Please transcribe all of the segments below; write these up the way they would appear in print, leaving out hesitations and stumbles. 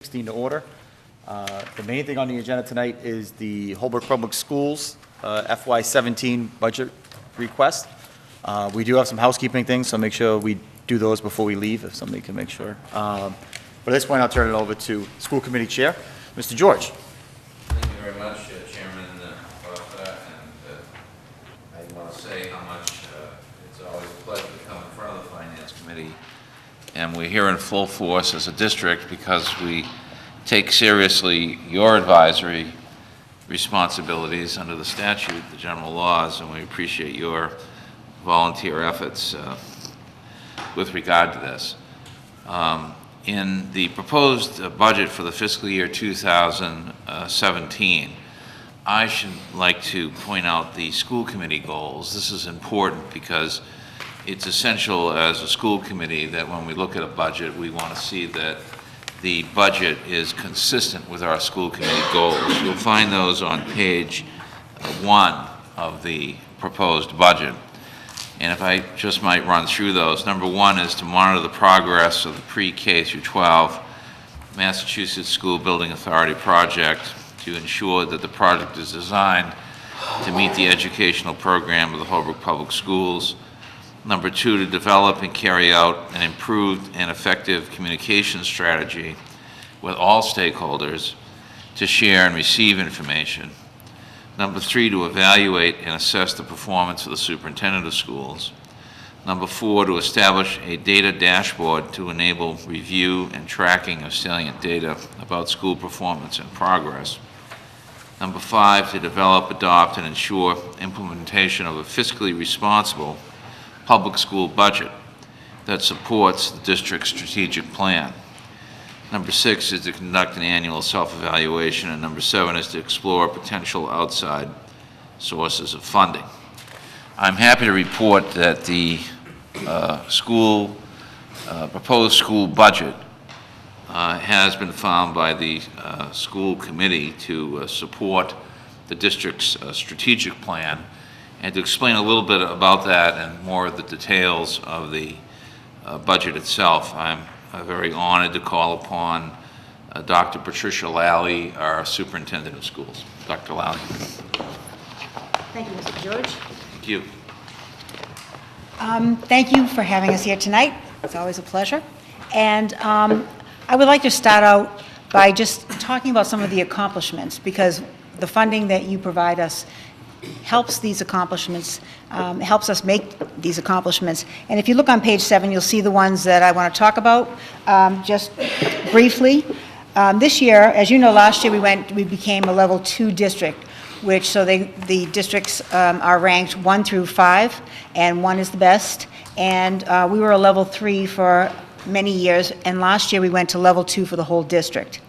To order. The main thing on the agenda tonight is the Holbrook Public Schools FY17 budget request. We do have some housekeeping things, so make sure we do those before we leave, if somebody can make sure. But at this point, I'll turn it over to School Committee Chair, Mr. George. Thank you very much, Chairman Costa, and I want to say how much it's always a pleasure to come in front of the Finance Committee. And we're here in full force as a district because we take seriously your advisory responsibilities under the statute, the general laws, and we appreciate your volunteer efforts with regard to this. In the proposed budget for the fiscal year 2017, I should like to point out the school committee goals. This is important because it's essential as a school committee that when we look at a budget, we want to see that the budget is consistent with our school committee goals. You'll find those on page 1 of the proposed budget. And if I just might run through those. Number 1 is to monitor the progress of the pre-K through 12 Massachusetts School Building Authority project to ensure that the project is designed to meet the educational program of the Holbrook Public Schools. Number 2, to develop and carry out an improved and effective communication strategy with all stakeholders to share and receive information. Number 3, to evaluate and assess the performance of the superintendent of schools. Number 4, to establish a data dashboard to enable review and tracking of salient data about school performance and progress. Number 5, to develop, adopt, and ensure implementation of a fiscally responsible public school budget that supports the district's strategic plan. Number 6 is to conduct an annual self-evaluation, and number 7 is to explore potential outside sources of funding. I'm happy to report that the proposed school budget has been found by the school committee to support the district's strategic plan. And to explain a little bit about that and more of the details of the budget itself, I'm very honored to call upon Dr. Patricia Lally, our Superintendent of Schools. Dr. Lally. Thank you, Mr. George. Thank you. Thank you for having us here tonight. It's always a pleasure. And I would like to start out by just talking about some of the accomplishments, because the funding that you provide us helps these accomplishments, helps us make these accomplishments. And if you look on page 7, you'll see the ones that I want to talk about just briefly. This year, as you know, last year we became a level 2 district, which the districts are ranked 1 through 5, and 1 is the best. And we were a level 3 for many years, and last year we went to level 2 for the whole district.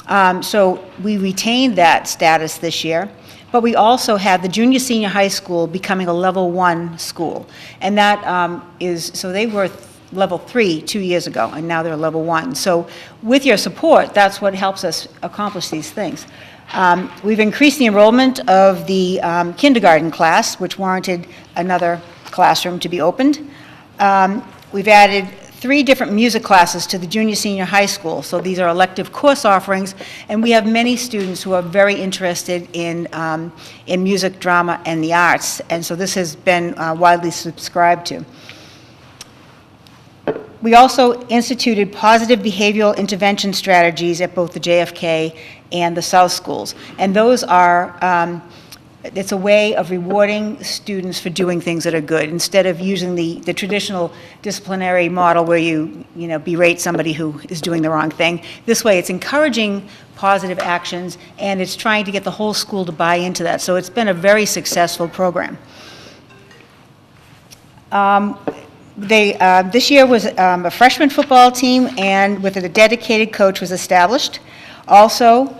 So we retained that status this year. But we also had the junior senior high school becoming a level 1 school. And that so they were level 3 2 years ago, and now they're level 1. So with your support, that's what helps us accomplish these things. We've increased the enrollment of the kindergarten class, which warranted another classroom to be opened. We've added 3 different music classes to the junior senior high school. So these are elective course offerings, and we have many students who are very interested in music, drama, and the arts. And so this has been widely subscribed to. We also instituted positive behavioral intervention strategies at both the JFK and the South schools. And those are it's a way of rewarding students for doing things that are good, instead of using the traditional disciplinary model where you berate somebody who is doing the wrong thing. This way, it's encouraging positive actions, and it's trying to get the whole school to buy into that. So it's been a very successful program. This year was a freshman football team, and with a dedicated coach was established. Also,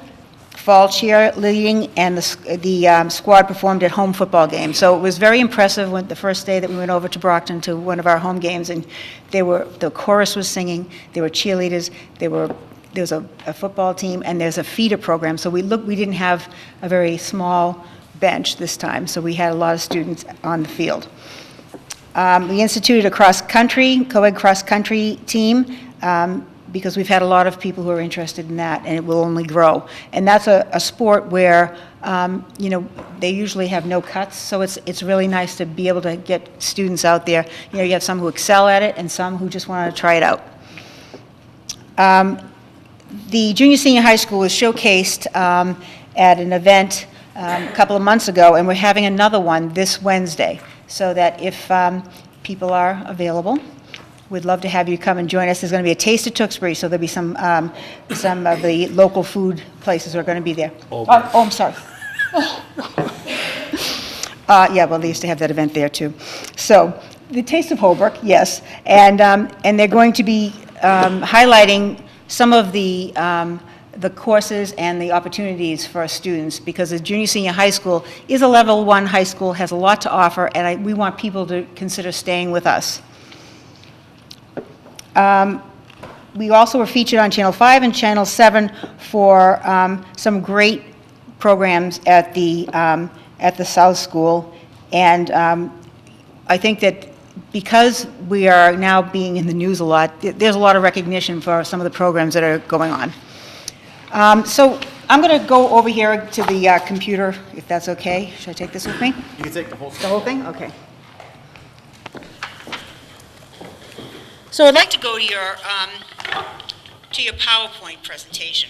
fall cheerleading, and the squad performed at home football games. So it was very impressive when the first day that we went over to Brockton to one of our home games, and the chorus was singing, there were cheerleaders, there was a football team, and there's a feeder program. So we didn't have a very small bench this time, so we had a lot of students on the field. We instituted a co-ed cross-country team because we've had a lot of people who are interested in that, and it will only grow. And that's a sport where, you know, they usually have no cuts, so it's really nice to be able to get students out there. You know, you have some who excel at it and some who just want to try it out. The junior senior high school was showcased at an event a couple of months ago, and we're having another one this Wednesday, so that if people are available, we'd love to have you come and join us. There's going to be a Taste of Tewksbury, so there'll be some of the local food places are going to be there. Oh, I'm sorry. Yeah, well, they used to have that event there, too. So, the Taste of Holbrook, yes, and they're going to be highlighting some of the courses and the opportunities for our students, because the junior senior high school is a level 1 high school, has a lot to offer, and we want people to consider staying with us. We also were featured on Channel 5 and Channel 7 for some great programs at the South School, and I think that because we are now being in the news a lot, there's a lot of recognition for some of the programs that are going on. So I'm going to go over here to the computer, if that's okay. Should I take this with me? You can take the whole The whole thing? Okay. So I'd like to go to your PowerPoint presentation.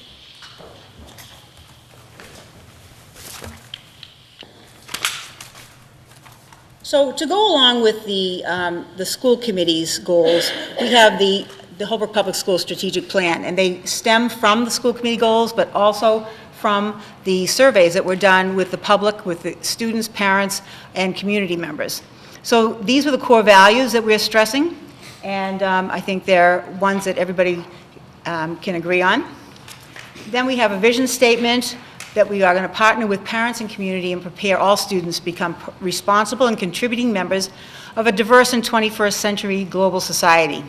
So to go along with the school committee's goals, we have the Holbrook Public Schools Strategic Plan, and they stem from the school committee goals, but also from the surveys that were done with the public, with the students, parents, and community members. So these are the core values that we're stressing, and I think they're ones that everybody can agree on. Then we have a vision statement that we are going to partner with parents and community and prepare all students to become responsible and contributing members of a diverse and 21st century global society.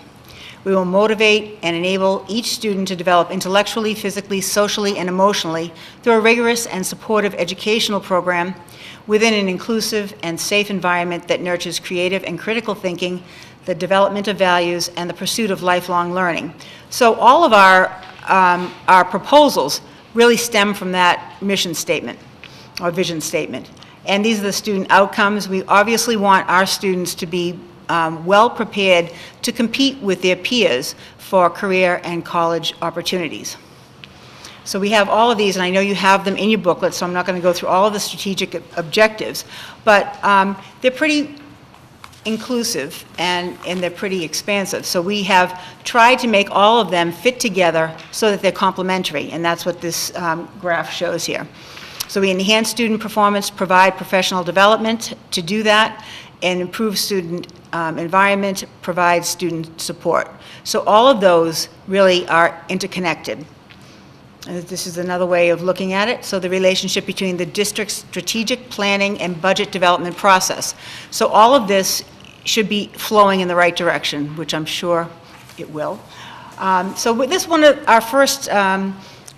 We will motivate and enable each student to develop intellectually, physically, socially, and emotionally through a rigorous and supportive educational program within an inclusive and safe environment that nurtures creative and critical thinking, the development of values, and the pursuit of lifelong learning. So all of our proposals really stem from that mission statement or vision statement. And these are the student outcomes. We obviously want our students to be well prepared to compete with their peers for career and college opportunities. So we have all of these, and I know you have them in your booklet, so I'm not going to go through all of the strategic objectives, but they're pretty inclusive and they're pretty expansive. So we have tried to make all of them fit together so that they're complementary, and that's what this graph shows here. So we enhance student performance, provide professional development to do that, and improve student environment, provide student support. So all of those really are interconnected. This is another way of looking at it. So the relationship between the district's strategic planning and budget development process. So all of this should be flowing in the right direction, which I'm sure it will. So with this, one of our first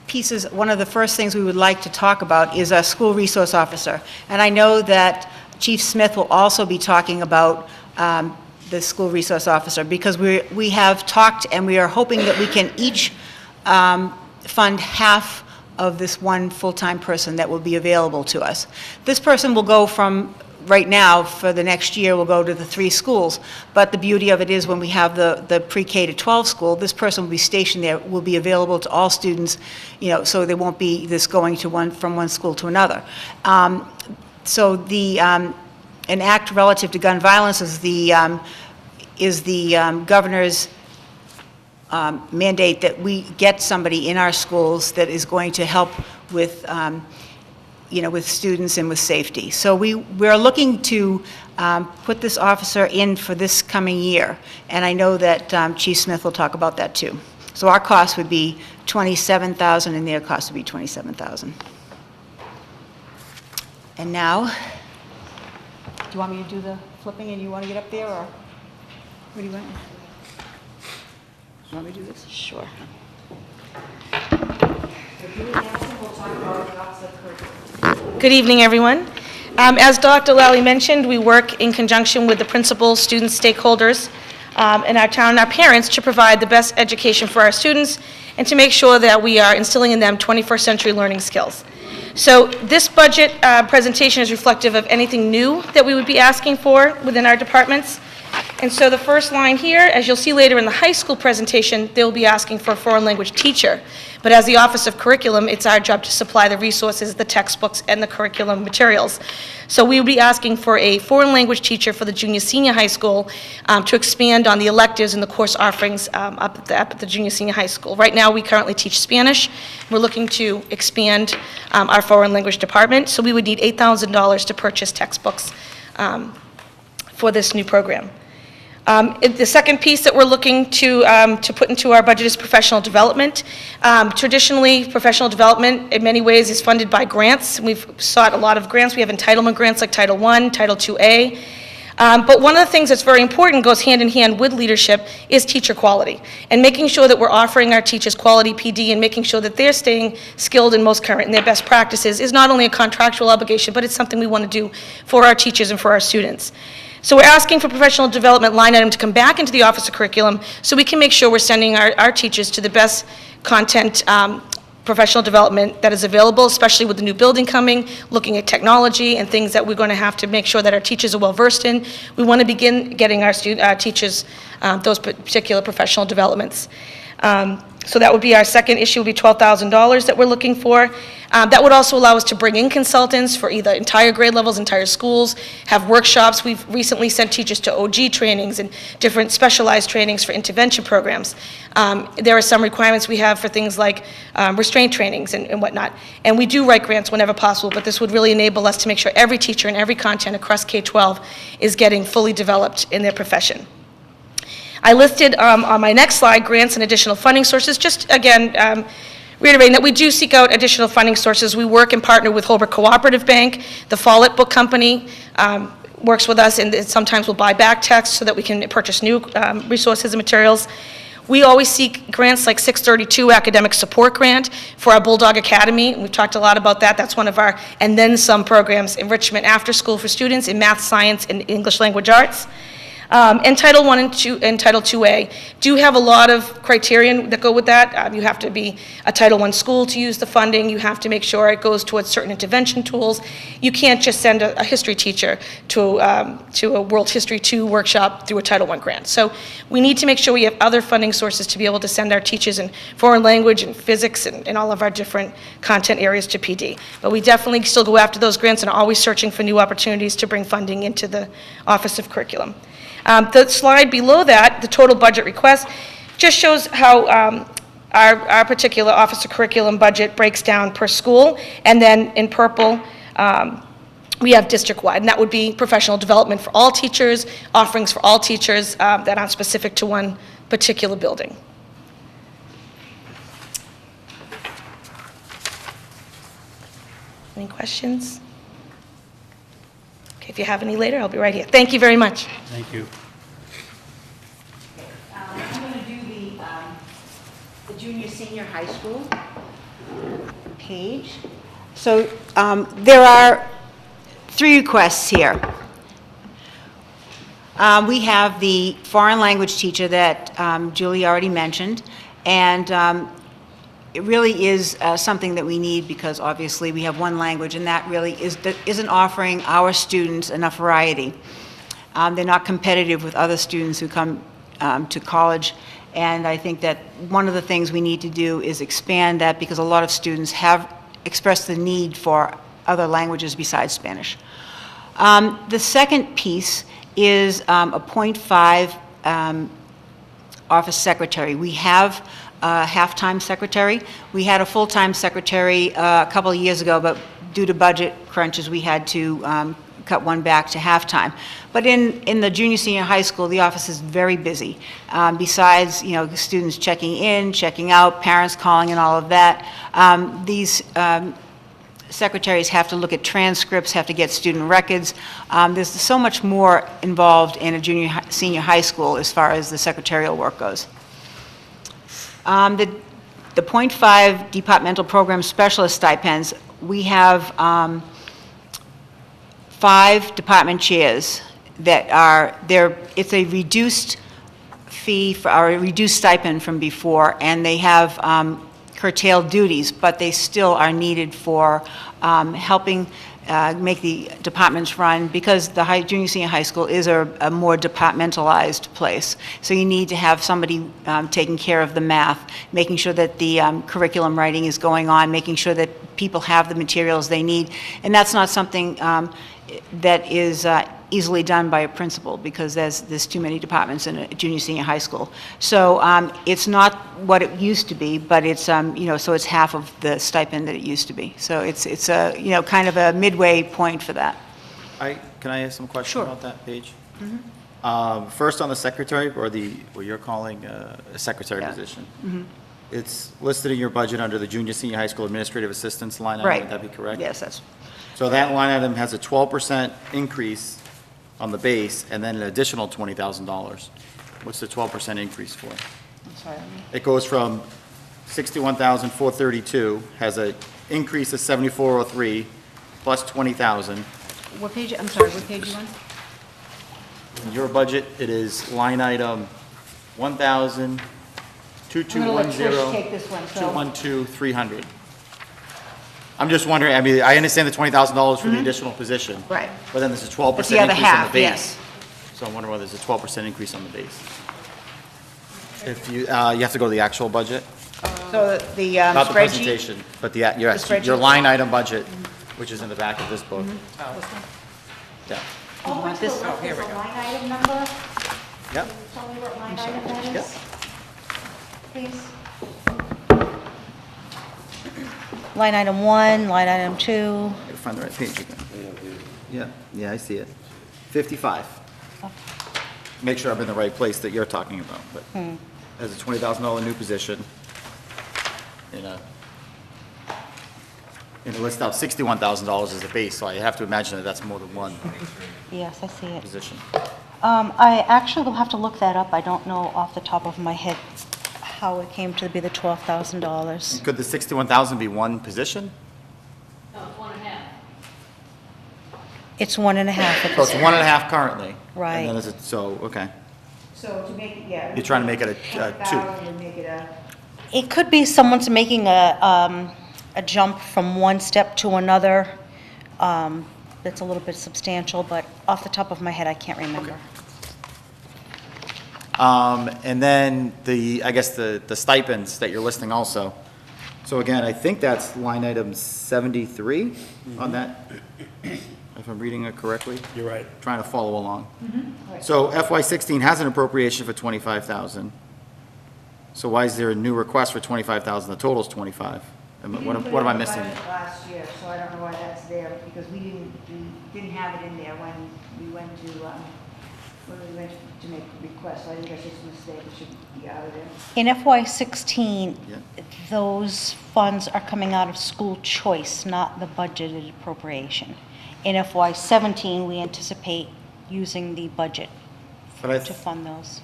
pieces, one of the first things we would like to talk about is a school resource officer. And I know that Chief Smith will also be talking about the school resource officer, because we have talked and we are hoping that we can each fund half of this one full-time person that will be available to us. This person will go from, right now, for the next year, will go to the 3 schools, but the beauty of it is when we have the pre-K to 12 school, this person will be stationed there, will be available to all students, you know, so there won't be this going to from one school to another. So an act relative to gun violence is the governor's mandate that we get somebody in our schools that is going to help with, you know, with students and with safety. So we're looking to put this officer in for this coming year, and I know that Chief Smith will talk about that too. So our cost would be $27,000, and their cost would be $27,000. And now, do you want me to do the flipping and you want to get up there, or what do you want? You want me to do this? Sure. Good evening, everyone. As Dr. Lally mentioned, we work in conjunction with the principals, students, stakeholders in our town and our parents to provide the best education for our students and to make sure that we are instilling in them 21st century learning skills. So this budget presentation is reflective of anything new that we would be asking for within our departments. And so the first line here, as you'll see later in the high school presentation, they'll be asking for a foreign language teacher. But as the Office of Curriculum, it's our job to supply the resources, the textbooks, and the curriculum materials. So we will be asking for a foreign language teacher for the junior senior high school to expand on the electives and the course offerings up at the junior senior high school. Right now, we currently teach Spanish. We're looking to expand our foreign language department, so we would need $8,000 to purchase textbooks for this new program. The second piece that we're looking to put into our budget is professional development. Traditionally, professional development in many ways is funded by grants. We've sought a lot of grants. We have entitlement grants like Title I, Title IIA. But one of the things that's very important, goes hand in hand with leadership, is teacher quality. And making sure that we're offering our teachers quality PD and making sure that they're staying skilled and most current in their best practices is not only a contractual obligation, but it's something we want to do for our teachers and for our students. So we're asking for professional development line item to come back into the Office of Curriculum so we can make sure we're sending our teachers to the best content professional development that is available, especially with the new building coming, looking at technology and things that we're going to have to make sure that our teachers are well versed in. We want to begin getting our teachers those particular professional developments. So that would be our second issue, would be $12,000 that we're looking for. That would also allow us to bring in consultants for either entire grade levels, entire schools, have workshops. We've recently sent teachers to OG trainings and different specialized trainings for intervention programs. There are some requirements we have for things like restraint trainings and whatnot. And we do write grants whenever possible, but this would really enable us to make sure every teacher and every content across K-12 is getting fully developed in their profession. I listed on my next slide grants and additional funding sources, just again reiterating that we do seek out additional funding sources. We work and partner with Holbrook Cooperative Bank. The Follett Book Company works with us and sometimes will buy back texts so that we can purchase new resources and materials. We always seek grants like 632 Academic Support Grant for our Bulldog Academy. We've talked a lot about that. That's one of our and then some programs, enrichment after school for students in math, science, and English language arts. And Title I and Title IIA do have a lot of criterion that go with that. You have to be a Title I school to use the funding. You have to make sure it goes towards certain intervention tools. You can't just send a history teacher to a World History II workshop through a Title I grant. So we need to make sure we have other funding sources to be able to send our teachers in foreign language and physics and all of our different content areas to PD. But we definitely still go after those grants and are always searching for new opportunities to bring funding into the Office of Curriculum. The slide below that, the total budget request, just shows how our particular Office of Curriculum budget breaks down per school. And then in purple, we have district-wide, and that would be professional development for all teachers, offerings for all teachers that aren't specific to one particular building. Any questions? Okay, if you have any later, I'll be right here. Thank you very much. Thank you. I'm going to do the junior, senior high school page. So there are 3 requests here. We have the foreign language teacher that Julie already mentioned, and it really is something that we need because obviously we have one language, and that really isn't offering our students enough variety. They're not competitive with other students who come to college, and I think that one of the things we need to do is expand that because a lot of students have expressed the need for other languages besides Spanish. The second piece is a .5 office secretary. We have a half-time secretary. We had a full-time secretary a couple of years ago, but due to budget crunches, we had to cut one back to half-time. But in the junior, senior high school, the office is very busy. Besides, students checking in, checking out, parents calling and all of that, these secretaries have to look at transcripts, have to get student records. There's so much more involved in a junior, senior high school as far as the secretarial work goes. The .5 departmental program specialist stipends, we have 5 department chairs that are, it's a reduced fee for, or a reduced stipend from before, and they have curtailed duties, but they still are needed for helping make the departments run, because the junior, senior high school is a more departmentalized place. So you need to have somebody taking care of the math, making sure that the curriculum writing is going on, making sure that people have the materials they need. And that's not something that is easily done by a principal, because there's too many departments in a junior, senior high school. So it's not what it used to be, but it's, so it's half of the stipend that it used to be. So it's a, kind of a midway point for that. Can I ask some questions Sure. about that page? First on the secretary, or what you're calling a secretary Yeah. position. It's listed in your budget under the junior, senior high school administrative assistance line item, Right. would that be correct? Yes, that's, So that line item has a 12% increase on the base, and then an additional $20,000. What's the 12% increase for? I'm sorry. It goes from 61,432, has an increase of 7,403, plus 20,000. What page, I'm sorry, what page you on? In your budget, it is line item 1,000, I'm gonna let Trish take 2210, this one, so. 212,300. I'm just wondering, I mean, I understand the $20,000 for the additional position. Right. But then there's a 12% It's the other increase on the half, base. yes. So I'm wondering whether there's a 12% increase on the base. If you have to go to the actual budget, So the not the spreadsheet? presentation, but your spreadsheet? line item budget, which is in the back of this book. Yeah. You want this? Oh, here we go. Line item number, Yep. tell me what line item that Yep. is, please. Line item 1, line item 2. Gotta find the right page again. Yeah, I see it. 55. Make sure I'm in the right place that you're talking about, but as a $20,000 new position in a list out $61,000 as a base, so I have to imagine that that's more than one Yes, I see it. position. I actually will have to look that up. I don't know off the top of my head how it came to be the $12,000. Could the 61,000 be one position? It's 1.5 at So it's this. one and a half currently. Right. And then is it, so, okay. So to make it, yeah. You're trying to make it a 20,000 and make it a, It could be someone's making a jump from one step to another. That's a little bit substantial, but off the top of my head, I can't remember. And then I guess the stipends that you're listing also. So again, I think that's line item 73 on that, if I'm reading it correctly. You're right. Trying to follow along. So FY16 has an appropriation for 25,000. So why is there a new request for 25,000? The total's 25. What am I missing? We didn't put it in the budget last year, so I don't know why that's there, because we didn't have it in there when we went to make the request. So I think that's just a mistake, it should be out of there. In FY16, Yeah. those funds are coming out of school choice, not the budgeted appropriation. In FY17, we anticipate using the budget But to fund those.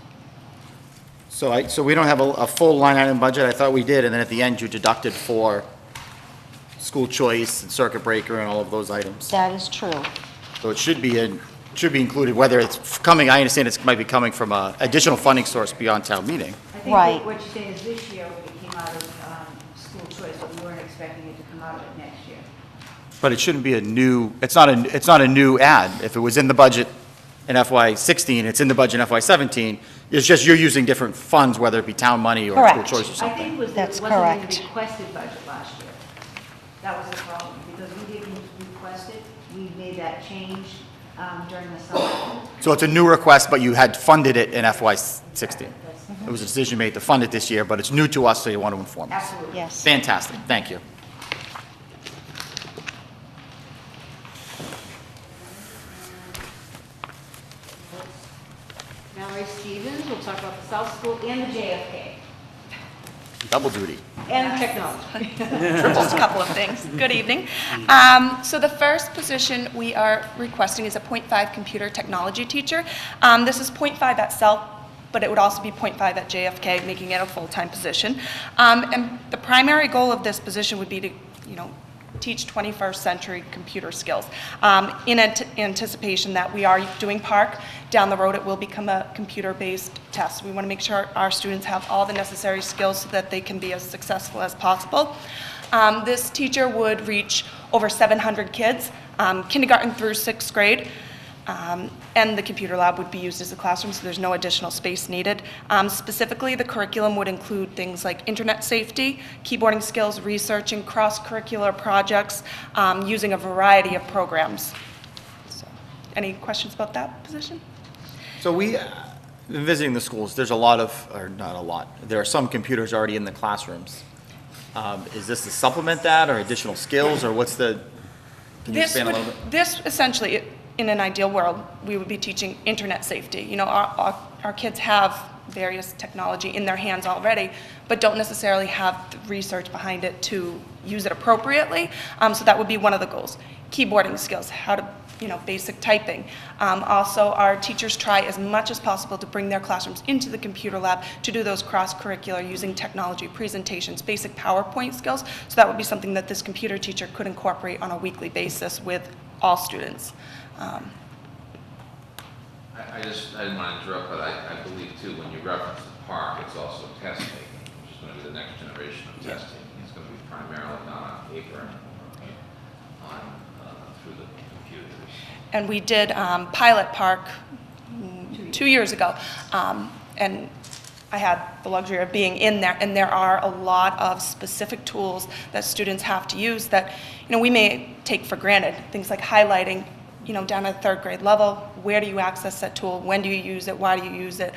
So we don't have a full line item budget? I thought we did, and then at the end you deducted for school choice and circuit breaker and all of those items. That is true. So it should be included, whether it's coming, I understand it might be coming from a additional funding source beyond town meeting. I think Right. what you're saying is this year it came out of school choice, but we weren't expecting it to come out of it next year. But it shouldn't be it's not a new ad. If it was in the budget in FY16, it's in the budget in FY17, it's just you're using different funds, whether it be town money or school Correct. choice or I think something. it was, That's it wasn't in correct. the requested budget last year. That was the problem, because we didn't request it, we made that change during the summer. So it's a new request, but you had funded it in FY16. It was a decision made to fund it this year, but it's new to us, so you want to inform us. Absolutely. Yes. Fantastic, thank you. Mallory Stevens, we'll talk about the South School and the JFK, Double duty. and technology. Just a couple of things. Good evening. So the first position we are requesting is a .5 computer technology teacher. This is .5 at South, but it would also be .5 at JFK, making it a full-time position. And the primary goal of this position would be to, teach 21st century computer skills. In anticipation that we are doing PARC, down the road it will become a computer-based test. We want to make sure our students have all the necessary skills so that they can be as successful as possible. This teacher would reach over 700 kids, kindergarten through 6th grade. And the computer lab would be used as a classroom, so there's no additional space needed. Specifically, the curriculum would include things like internet safety, keyboarding skills, researching cross-curricular projects, using a variety of programs. So, any questions about that position? So we, in visiting the schools, there's a lot of, or not a lot, there are some computers already in the classrooms. Is this to supplement that, or additional skills, or what's the, can you expand a little bit? This essentially, in an ideal world, we would be teaching internet safety. You know, our kids have various technology in their hands already, but don't necessarily have the research behind it to use it appropriately. So that would be one of the goals. Keyboarding skills, how to, you know, basic typing. Also, our teachers try as much as possible to bring their classrooms into the computer lab to do those cross-curricular using technology presentations, basic PowerPoint skills. So that would be something that this computer teacher could incorporate on a weekly basis with all students. I didn't want to interrupt, but I believe too, when you reference the PARC, it's also test taking, which is going to be the next generation of testing. It's going to be primarily not on paper, through the computers. And we did pilot PARC 2 years ago, and I had the luxury of being in there, and there are a lot of specific tools that students have to use that, you know, we may take for granted. Things like highlighting, you know, down at the 3rd grade level. Where do you access that tool? When do you use it? Why do you use it?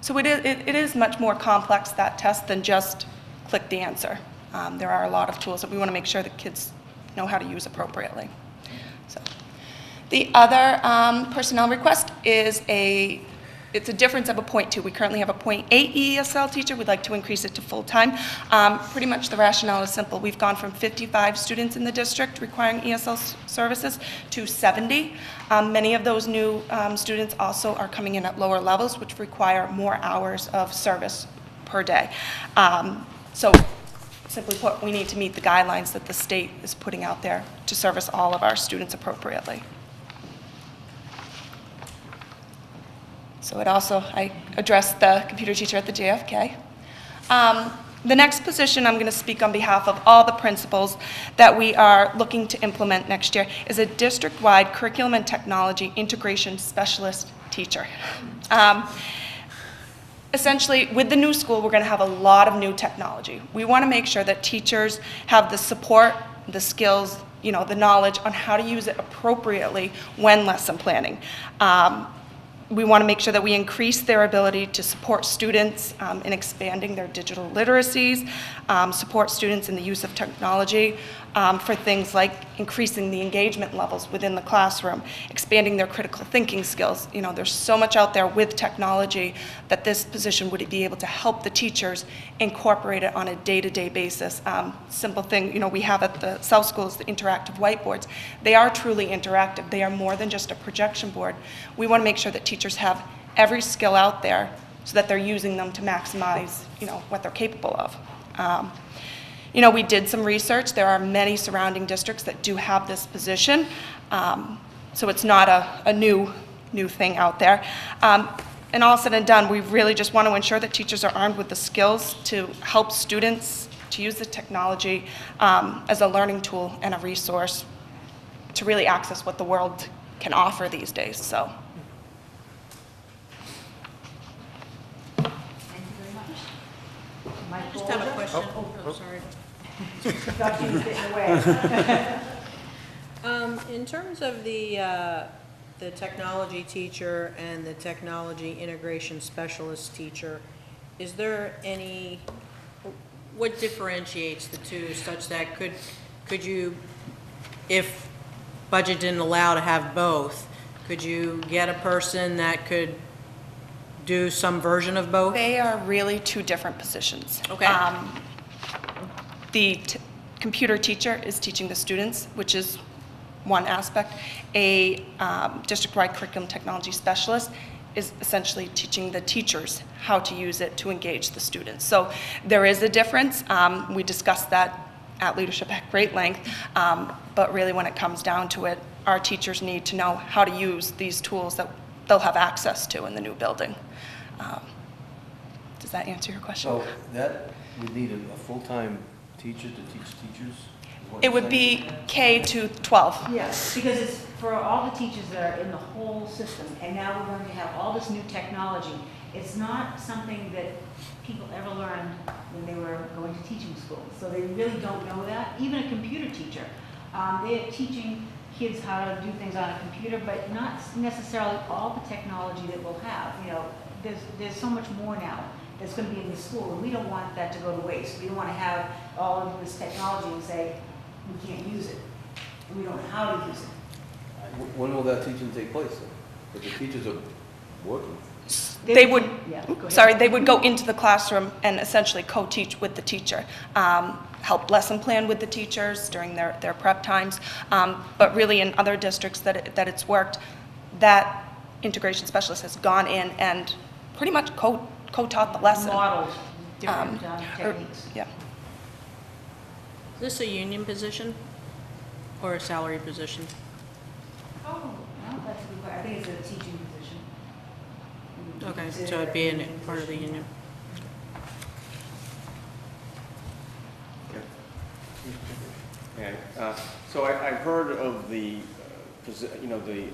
So it is much more complex, that test, than just click the answer. There are a lot of tools that we want to make sure that kids know how to use appropriately. So, the other personnel request is it's a difference of a 0.2. We currently have a 0.8 ESL teacher. We'd like to increase it to full-time. Pretty much the rationale is simple. We've gone from 55 students in the district requiring ESL services to 70. Many of those new students also are coming in at lower levels, which require more hours of service per day. So simply put, we need to meet the guidelines that the state is putting out there to service all of our students appropriately. So it also, I addressed the computer teacher at the JFK. The next position I'm going to speak on behalf of all the principals that we are looking to implement next year is a district-wide curriculum and technology integration specialist teacher. Essentially, with the new school, we're going to have a lot of new technology. We want to make sure that teachers have the support, the skills, you know, the knowledge on how to use it appropriately when lesson planning. We want to make sure that we increase their ability to support students in expanding their digital literacies, support students in the use of technology for things like increasing the engagement levels within the classroom, expanding their critical thinking skills. You know, there's so much out there with technology that this position would be able to help the teachers incorporate it on a day-to-day basis. Simple thing, you know, we have at the South Schools the interactive whiteboards. They are truly interactive. They are more than just a projection board. We want to make sure that teachers have every skill out there so that they're using them to maximize, you know, what they're capable of. You know, we did some research. There are many surrounding districts that do have this position, so it's not a new thing out there. And all said and done, we really just want to ensure that teachers are armed with the skills to help students to use the technology as a learning tool and a resource to really access what the world can offer these days. So. I just have a question. Oh, sorry. In terms of the technology teacher and the technology integration specialist teacher, is there any, what differentiates the two such that could you, if budget didn't allow to have both, could you get a person that could do some version of both? They are really two different positions. Okay. The computer teacher is teaching the students, which is one aspect. A district-wide curriculum technology specialist is essentially teaching the teachers how to use it to engage the students. So there is a difference. We discussed that at leadership at great length, but really when it comes down to it, our teachers need to know how to use these tools that they'll have access to in the new building. Does that answer your question? So that would need a full-time teacher to teach teachers? Is what It you're would saying? be K to 12. Yes, because it's for all the teachers that are in the whole system, and now we're going to have all this new technology. It's not something that people ever learned when they were going to teaching school, so they really don't know that. Even a computer teacher, they're teaching kids how to do things on a computer, but not necessarily all the technology that we'll have. You know, there's so much more now that's going to be in the school, and we don't want that to go to waste. We don't want to have all of this technology and say, we can't use it. We don't know how to use it. When will that teaching take place, then? Because the teachers are working. They would, Yeah, go ahead. sorry, they would go into the classroom and essentially co-teach with the teacher, help lesson plan with the teachers during their prep times. But really in other districts that it's worked, that integration specialist has gone in and pretty much co-taught the lesson. Modeled different Or- techniques. Yeah. Is this a union position or a salary position? Oh, well, that's a good question. I think it's a teaching position. Okay, so it'd be in part of the union. Okay, so I've heard of the, of a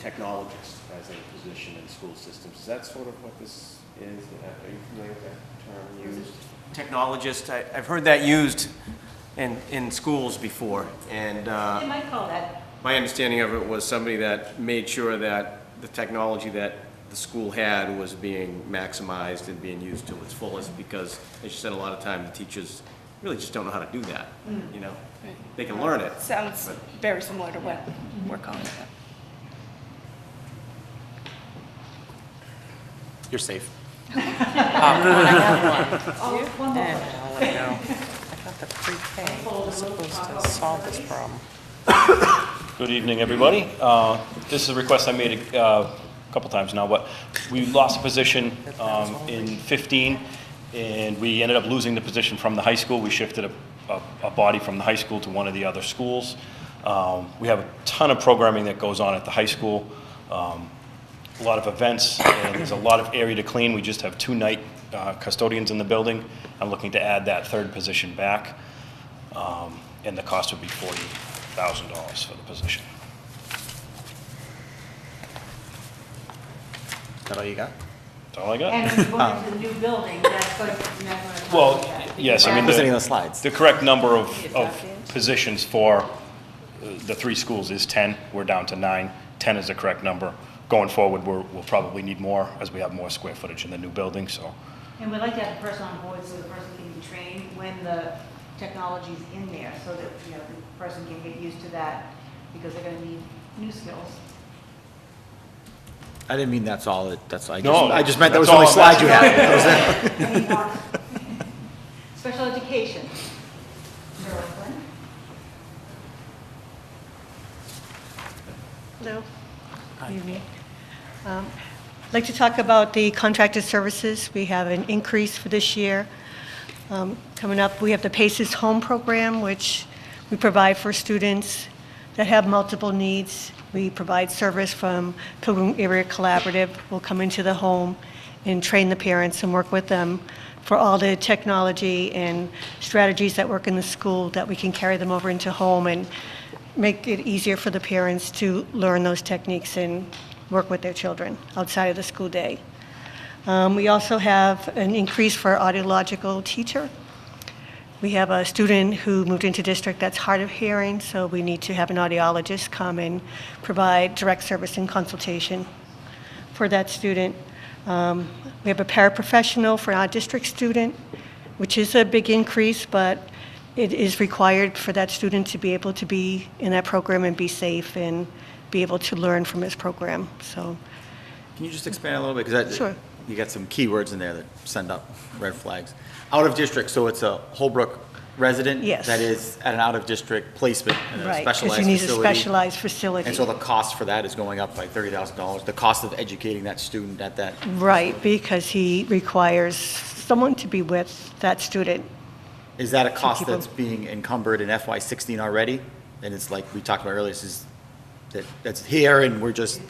technologist as a position in school systems. Is that sort of what this is? Are you familiar with that term used? Technologist, I've heard that used in schools before, and They might call that. my understanding of it was somebody that made sure that the technology that the school had was being maximized and being used to its fullest, because, as you said, a lot of time the teachers really just don't know how to do that, you know? They can learn it. Sounds very similar to what we're calling it. You're safe. Oh, one more. I thought the pre-K was supposed to solve this problem. Good evening, everybody. This is a request I made a couple times now, but we lost a position in 15, and we ended up losing the position from the high school. We shifted a body from the high school to one of the other schools. We have a ton of programming that goes on at the high school, a lot of events, and there's a lot of area to clean. We just have 2 night custodians in the building. I'm looking to add that 3rd position back, and the cost would be $40,000 for the position. Is that all you got? That's all I got. And when you go into the new building, that's going to, you're not going to. Well, yes, I mean, Presenting the slides. the correct number of positions for the 3 schools is 10. We're down to 9. 10 is the correct number. Going forward, we'll probably need more as we have more square footage in the new building, so. And we'd like to have the person on board so the person can be trained when the technology's in there, so that, you know, the person can get used to that, because they're going to need new skills. I didn't mean that's all, No, I just meant that that's was the only all I'm slide you had. That was it. Special education. Carol Flynn? Hello. Good evening. I'd like to talk about the contracted services. We have an increase for this year. Coming up, we have the PACES Home Program, which we provide for students that have multiple needs. We provide service from Pilgrim Area Collaborative. We'll come into the home and train the parents and work with them for all the technology and strategies that work in the school, that we can carry them over into home and make it easier for the parents to learn those techniques and work with their children outside of the school day. We also have an increase for our audiological teacher. We have a student who moved into district that's hard of hearing, so we need to have an audiologist come and provide direct service and consultation for that student. We have a paraprofessional for our district student, which is a big increase, but it is required for that student to be able to be in that program and be safe and be able to learn from his program. So, Can you just expand a little bit? Because Sure. you got some keywords in there that send up red flags. Out of district, so it's a Holbrook resident? Yes. That is at an out-of-district placement in a right, because specialized you facility? need a specialized facility. And so the cost for that is going up by $30,000, the cost of educating that student at that? Right, because he requires someone to be with that student Is that a cost keep that's them. being encumbered in FY '16 already? And it's like we talked about earlier, that's here and we're just,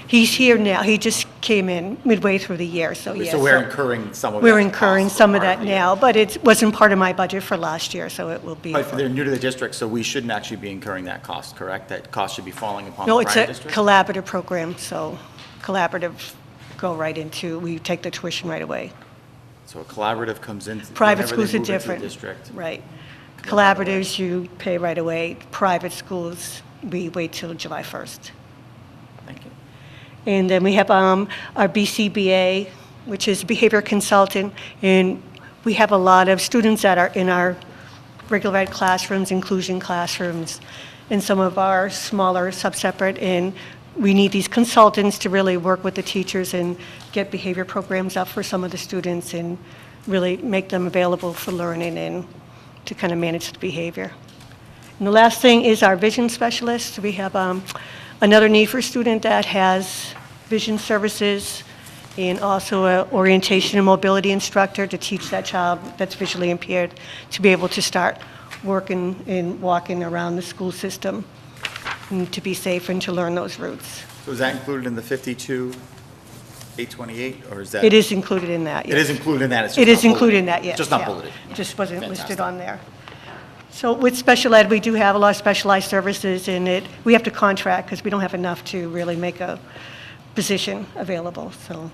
He's here now. He just came in midway through the year, so yes. so we're incurring some of that. We're incurring cost some of part that the year. now, but it wasn't part of my budget for last year, so it will be. But they're new to the district, so we shouldn't actually be incurring that cost, correct? That cost should be falling upon No, the it's prior a district? collaborative program, so collaborative go right into, we take the tuition right away. So a collaborative comes in. Private whenever they schools are move into the different. district. Right. Collaboratives, you pay right away. Private schools, we wait till July 1st. Thank you. And then we have our BCBA, which is behavior consultant, and we have a lot of students that are in our regular ed classrooms, inclusion classrooms, and some of our smaller sub-separate, and we need these consultants to really work with the teachers and get behavior programs up for some of the students and really make them available for learning and to kind of manage the behavior. And the last thing is our vision specialist. We have another need for a student that has vision services and also an orientation and mobility instructor to teach that child that's visually impaired to be able to start working and walking around the school system and to be safe and to learn those routes. So is that included in the 52,828, or is that? It is included in that, yes. It is included in that, it's just It not is included bulleted. in that, yes. Just not yeah. bulleted. Just wasn't listed Fantastic. on there. So with special ed, we do have a lot of specialized services in it. We have to contract because we don't have enough to really make a position available, so.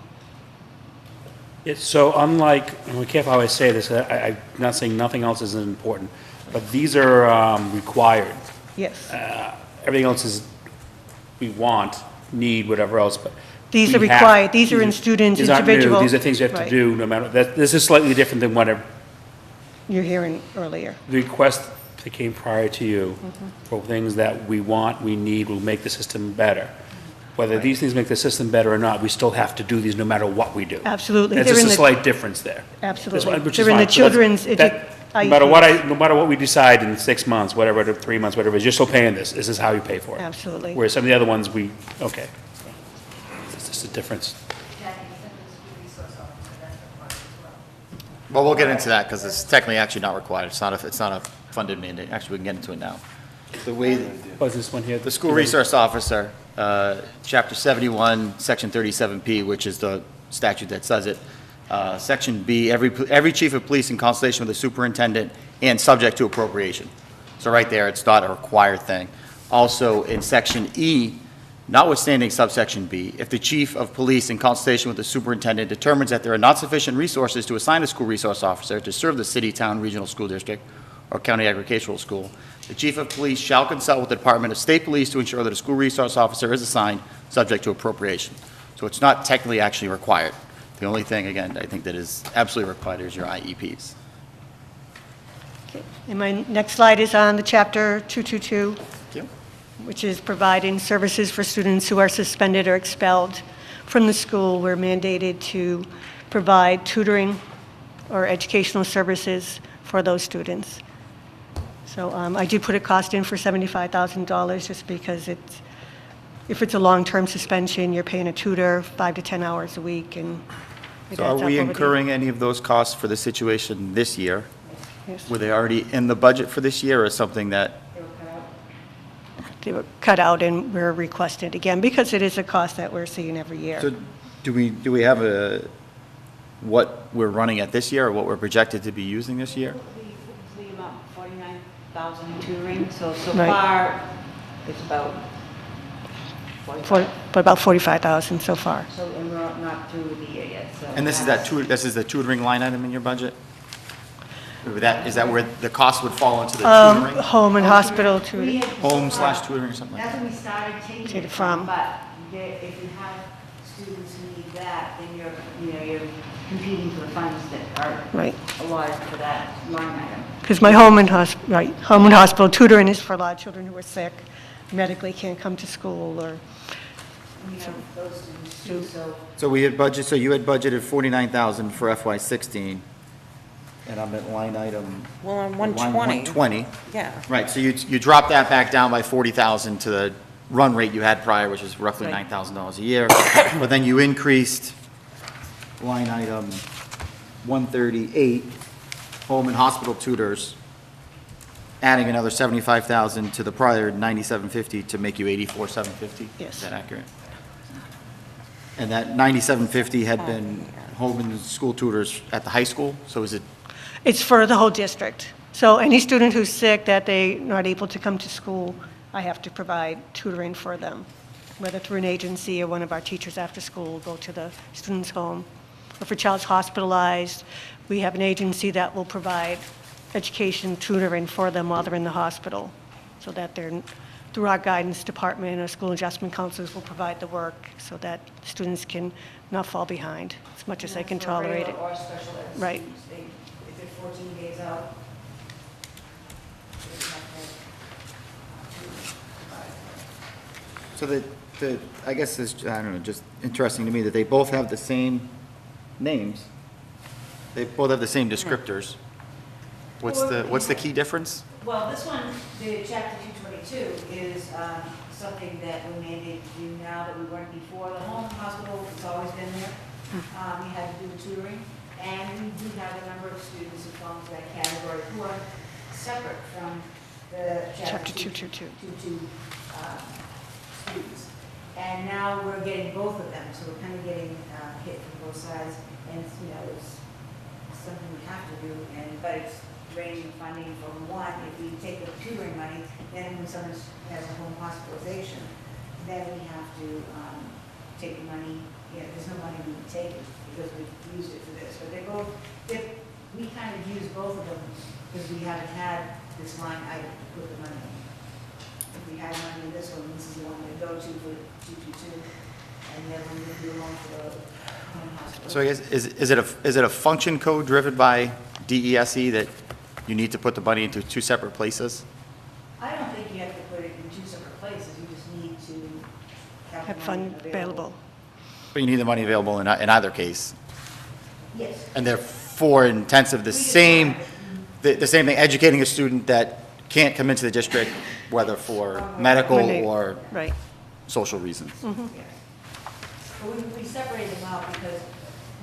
So unlike, and be careful how I say this, I'm not saying nothing else isn't important, but these are required. Yes. Everything else is, we want, need, whatever else, but. These are we have- required. These are in students' These aren't new. individual- These are things you have to Right. do, no matter, this is slightly different than what You're hearing earlier. the request that came prior to you for things that we want, we need, will make the system better. Whether these things make the system better or not, we still have to do these no matter what we do. Absolutely. There's They're just in a the- slight difference there. Absolutely. Which is They're in the fine. So that's- children's that- IEPs. No matter what we decide in 6 months, whatever, 3 months, whatever it is, you're still paying this. This is how you pay for it. Absolutely. Whereas some of the other ones, okay. So, it's just a difference. Well, we'll get into that because it's technically actually not required. It's not a funded mandate. Actually, we can get into it now. The way, Was this one here? the school resource officer, Chapter 71, Section 37P, which is the statute that says it. Section B, every chief of police in consultation with the superintendent and subject to appropriation. So right there, it's not a required thing. Also, in Section E, notwithstanding subsection B, if the chief of police in consultation with the superintendent determines that there are not sufficient resources to assign a school resource officer to serve the city, town, regional school district, or county agricultural school, the chief of police shall consult with the Department of State Police to ensure that a school resource officer is assigned, subject to appropriation. So it's not technically actually required. The only thing, again, I think that is absolutely required is your IEPs. And my next slide is on the Chapter 222. Thank you. Which is providing services for students who are suspended or expelled from the school. We're mandated to provide tutoring or educational services for those students. So I do put a cost in for $75,000 just because if it's a long-term suspension, you're paying a tutor 5 to 10 hours a week, and it So adds are up we over the- incurring any of those costs for the situation this year? Yes. Were they already in the budget for this year or something that? They were cut out and we're requested again because it is a cost that we're seeing every year. So do we have what we're running at this year or what we're projected to be using this year? The amount, 49,000 in tutoring, so Right. far, it's about But about 45,000 so far. So, and we're not through the year yet, so. And this is the tutoring line item in your budget? Is that where the cost would fall into the tutoring? Home and hospital tutoring. Home/tutoring or something like That's that? when we started taking Take it it from. from, but if you have students who need that, then you're competing for the funds that are Right. allotted for that line item. Because my home and hospital tutoring is for a lot of children who are sick, medically can't come to school, or, We have those students too, so. So you had budgeted 49,000 for FY16, and I'm at line item. Well, on line 120. 120. Yeah. Right, so you dropped that back down by 40,000 to the run rate you had prior, which is roughly Right. $9,000 a year. But then you increased line item 138 home and hospital tutors, adding another 75,000 to the prior 9750 to make you 84,750? Yes. Is that accurate? And that 9750 had been home and school tutors at the high school, so is it? It's for the whole district. So any student who's sick that they're not able to come to school, I have to provide tutoring for them, whether through an agency or one of our teachers after school will go to the student's home. If a child's hospitalized, we have an agency that will provide education tutoring for them while they're in the hospital, so that they're, through our guidance department or school adjustment counselors will provide the work so that students can not fall behind as much as they can tolerate it. Or special ed Right. students, if they're 14 days out. So I guess it's, I don't know, just interesting to me that they both have the same names. They both have the same descriptors. What's the key difference? Well, this one, the chapter 222, is something that we mandated to do now that we weren't before. The home hospital has always been there. We had to do the tutoring, and we do have a number of students who fall into that category who are separate from the chapter 222 students. And now we're getting both of them, so we're kind of getting hit from both sides. And, you know, it's something we have to do, but it's draining funding from one. If we take the tutoring money, then when someone has a home hospitalization, then we have to take the money. There's no money we can take it because we've used it for this. But we kind of use both of them because we haven't had this line item to put the money in. If we had money in this one, this is the one to go to for 222, and then we would do one for the home hospital. So I guess, is it a function code driven by DESE that you need to put the money into two separate places? I don't think you have to put it in two separate places, you just need to have Have the money fund available. But you need the money available in either case. Yes. And they're for intensive, the same thing, educating a student that can't come into the district, whether for medical or Right. social reasons. But we separated them out because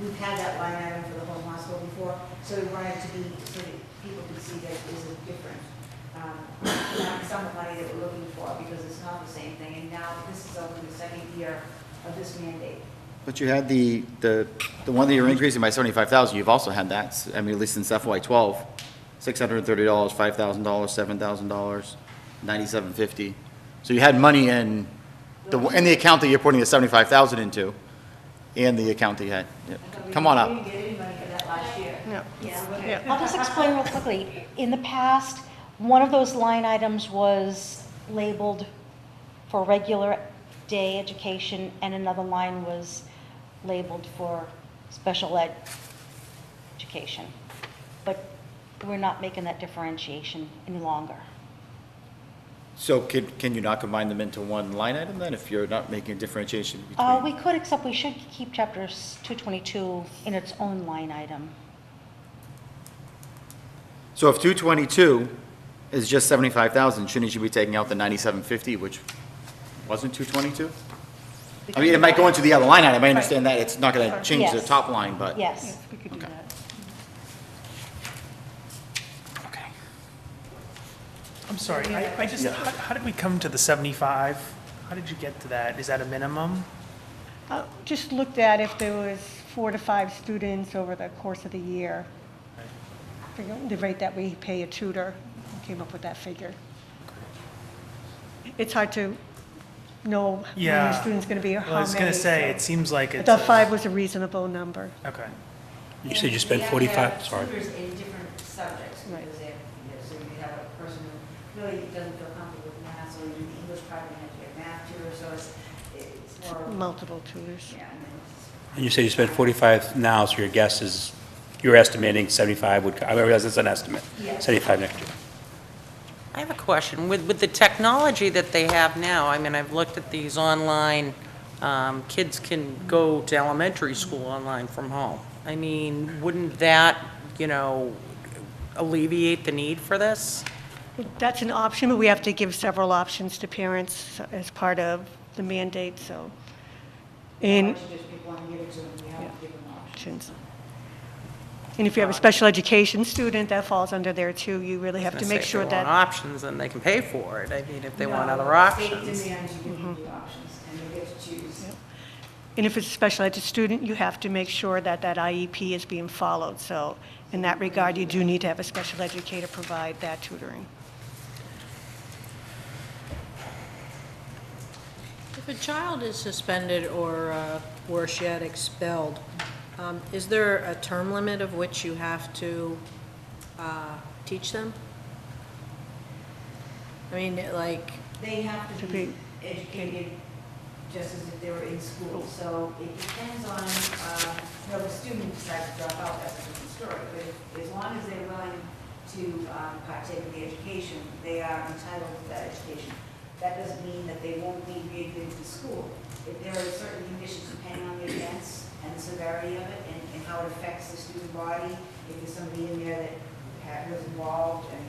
we've had that line item for the home hospital before, so we wanted to be, so that people could see that there's a different, sum of money that we're looking for, because it's not the same thing, and now this is only the second year of this mandate. But you had the one that you're increasing by 75,000, you've also had that, I mean, at least since FY12, $630, $5,000, $7,000, $9,750. So you had money in the account that you're putting the 75,000 into, and the account that you had. Yep. Come on We up. didn't get any money for that last year. Yeah. I'll just explain real quickly. In the past, one of those line items was labeled for regular day education, and another line was labeled for special ed education. But we're not making that differentiation any longer. So can you not combine them into one line item then, if you're not making a differentiation between? We could, except we should keep chapter 222 in its own line item. So if 222 is just 75,000, shouldn't you be taking out the 9,750, which wasn't 222? I mean, it might go into the other line item, I understand that, it's not gonna change the Yes. top line, but. Yes. We could do that. Okay. I'm sorry, I just, how did we come to the 75? How did you get to that? Is that a minimum? Just looked at if there was 4 to 5 students over the course of the year. Figure the rate that we pay a tutor, came up with that figure. It's hard to know how many Yeah. students going to be or how many. Well, I was gonna say, so it seems like I it's. thought 5 was a reasonable number. Okay. You said you spent We have to 45, have sorry. tutors in different subjects, because so you have a person who really doesn't feel comfortable with math, so you do the English part, and you have to get a math tutor, so it's more. Multiple tutors. Yeah, and then it's- And you said you spent 45 now, so your guess is, you're estimating 75 would, I realize it's an estimate, Yes. 75 next year. I have a question. With the technology that they have now, I mean, I've looked at these online, kids can go to elementary school online from home. I mean, wouldn't that, alleviate the need for this? That's an option, but we have to give several options to parents as part of the mandate, so. Why And don't you just pick one and give it to them, we have to give them options. options. And if you have a special education student, that falls under there too. You really have to make sure If they want that, options, then they can pay for it. I mean, if they want No, other options. State demands you give them the options, and they get to choose. and if it's a special ed student, you have to make sure that that IEP is being followed. So in that regard, you do need to have a special educator provide that tutoring. If a child is suspended or, worse yet, expelled, is there a term limit of which you have to teach them? I mean, like, They have to To be be- educated just as if they were in school. So it depends on, the student decides to drop out, that's a different story. But as long as they're willing to partake in the education, they are entitled to that education. That doesn't mean that they won't be readmitted to school. If there are certain conditions depending on the events and the severity of it and how it affects the student body, if there's somebody in there that was involved and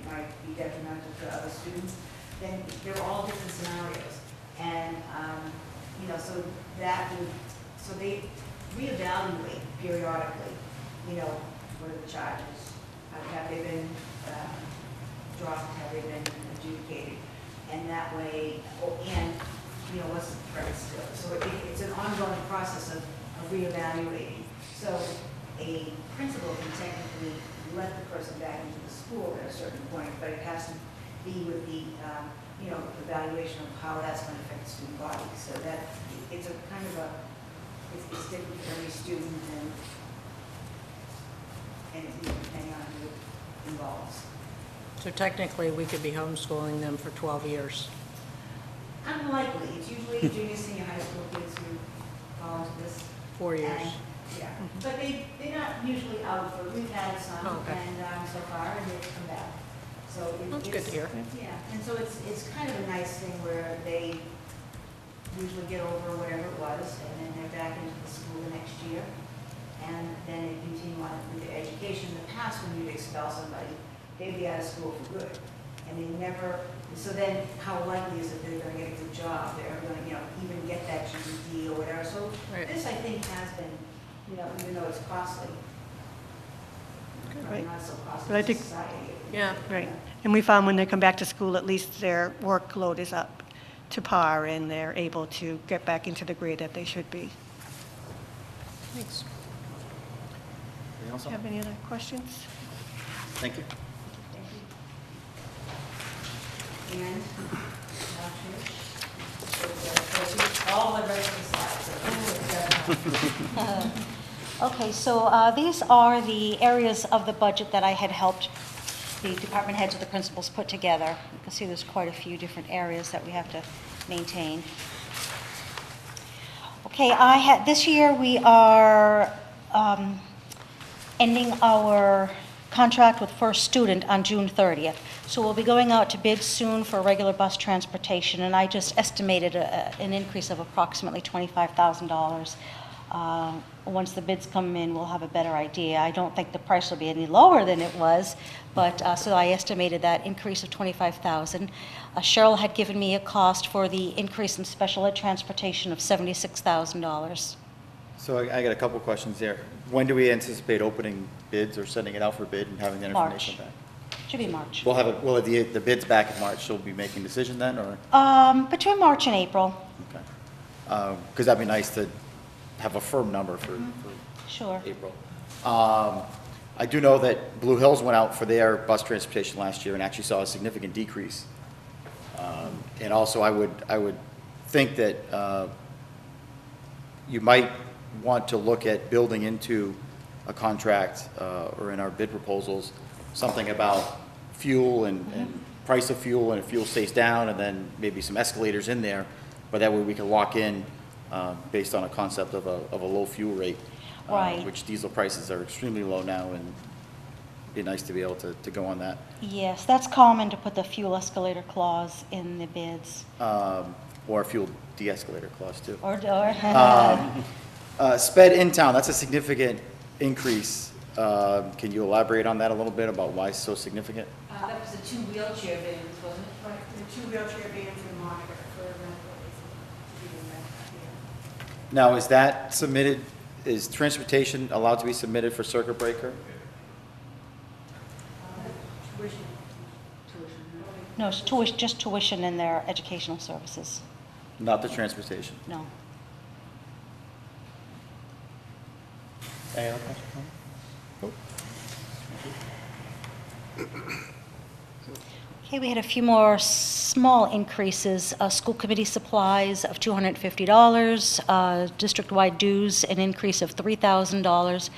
it might be detrimental to other students, then there are all different scenarios. And, so that would, so they reevaluate periodically, what are the charges? Have they been dropped, have they been adjudicated? And that way, what's the threat still? So it's an ongoing process of reevaluating. So a principal can technically let the person back into the school at a certain point, but it has to be with the, evaluation of how that's going to affect the student body. So that, it's a kind of it's different for every student and it's depending on who it involves. so technically, we could be homeschooling them for 12 years. Unlikely. It's usually junior, senior high school kids who fall into this. 4 years. And, yeah, but they're not usually out for, we've had some, Oh, okay. and so far, and they've come back. So That's good to hear. Yeah, and so it's kind of a nice thing where they usually get over whatever it was, and then they're back into the school the next year, and then they continue on with their education. In the past, when you'd expel somebody, they'd be out of school for good, and they never, so then how likely is it they're going to get a good job, they're going to, even get that GED or whatever. So Right. this, I think, has been, even though it's costly, Right. not so costly But I to think- society. Yeah. Right. And we found when they come back to school, at least their workload is up to par and they're able to get back into the grade that they should be. Thanks. Anything else? Do you have any other questions? Thank you. And, all the rest of the slides. Okay, so these are the areas of the budget that I had helped the department heads or the principals put together. You can see there's quite a few different areas that we have to maintain. Okay, this year we are ending our contract with First Student on June 30th. So we'll be going out to bid soon for regular bus transportation, and I just estimated an increase of approximately $25,000. Once the bids come in, we'll have a better idea. I don't think the price will be any lower than it was, but so I estimated that increase of $25,000. Cheryl had given me a cost for the increase in special ed transportation of $76,000. So I got a couple questions there. When do we anticipate opening bids or sending it out for bid and having that information March. back? Should be March. We'll have it, will the bid's back in March, so we'll be making a decision then, or? Between March and April. Okay. Because that'd be nice to have a firm number for Sure. April. I do know that Blue Hills went out for their bus transportation last year and actually saw a significant decrease. And also, I would think that you might want to look at building into a contract or in our bid proposals, something about fuel and price of fuel, and if fuel stays down, and then maybe some escalators in there, but that way we can lock in based on a concept of a low fuel rate. Right. Which diesel prices are extremely low now, and it'd be nice to be able to go on that. Yes, that's common to put the fuel escalator clause in the bids. Or a fuel de-escalator clause too. Or Sped in town, that's a significant increase. Can you elaborate on that a little bit about why it's so significant? That was the 2 wheelchair vans, wasn't it? Right, the 2 wheelchair vans in Monica for rental. Now, is that submitted, is transportation allowed to be submitted for circuit breaker? No, it's tuition, just tuition in their educational services. Not the transportation. No. Any other questions? Okay, we had a few more small increases. School committee supplies of $250, district-wide dues, an increase of $3,000.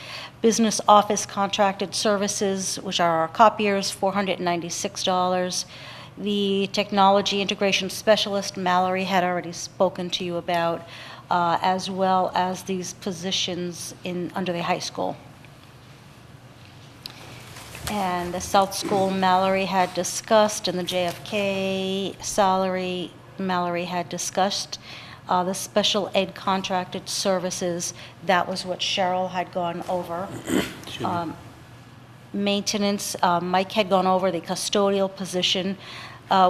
Business office contracted services, which are our copiers, $496. The technology integration specialist, Mallory had already spoken to you about, as well as these positions under the high school. And the South School, Mallory had discussed, and the JFK salary, Mallory had discussed. The special ed contracted services, that was what Cheryl had gone over. Maintenance, Mike had gone over the custodial position.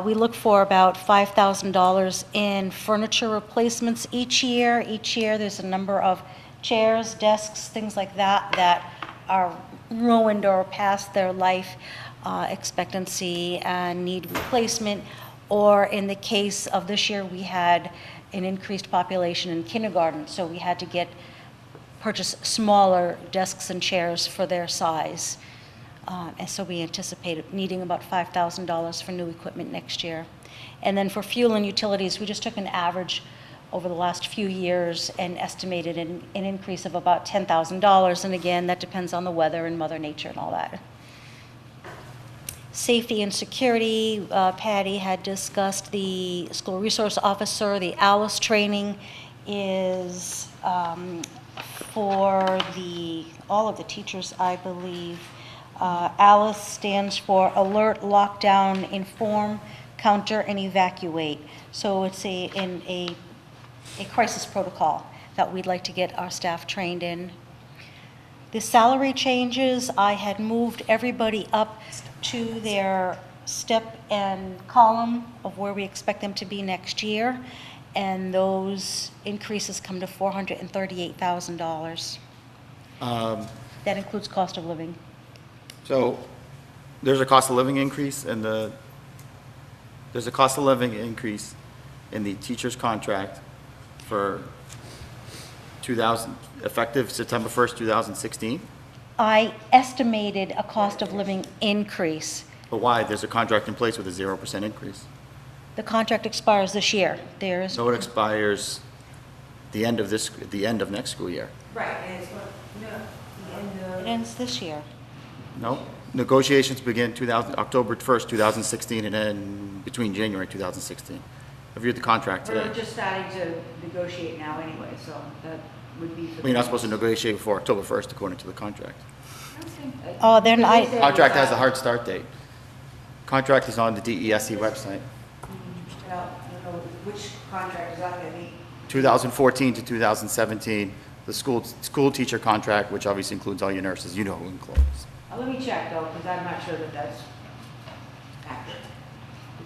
We look for about $5,000 in furniture replacements each year. Each year, there's a number of chairs, desks, things like that, that are ruined or past their life expectancy and need replacement. Or in the case of this year, we had an increased population in kindergarten, so we had to purchase smaller desks and chairs for their size. And so we anticipate needing about $5,000 for new equipment next year. And then for fuel and utilities, we just took an average over the last few years and estimated an increase of about $10,000. And again, that depends on the weather and Mother Nature and all that. Safety and security, Patty had discussed the school resource officer. The ALICE training is for all of the teachers, I believe. ALICE stands for Alert, Lockdown, Inform, Counter, and Evacuate. So it's a crisis protocol that we'd like to get our staff trained in. The salary changes, I had moved everybody up to their step and column of where we expect them to be next year, and those increases come to $438,000. That includes cost of living. So there's a cost of living increase in there's a cost of living increase in the teacher's contract for effective September 1st, 2016? I estimated a cost of living increase. But why? There's a contract in place with a 0% increase. The contract expires this year. So it expires the end of next school year. Right, It ends this year. No, negotiations begin October 1st, 2016, and then between January 2016. I've reviewed the contract today. We're just starting to negotiate now anyway, so that would be. Well, you're not supposed to negotiate before October 1st, according to the contract. Oh, then Contract has a hard start date. Contract is on the DESE website. Well, I don't know which contract is that going to be. 2014 to 2017, the school teacher contract, which obviously includes all your nurses, you know who includes. Let me check though, because I'm not sure that that's accurate.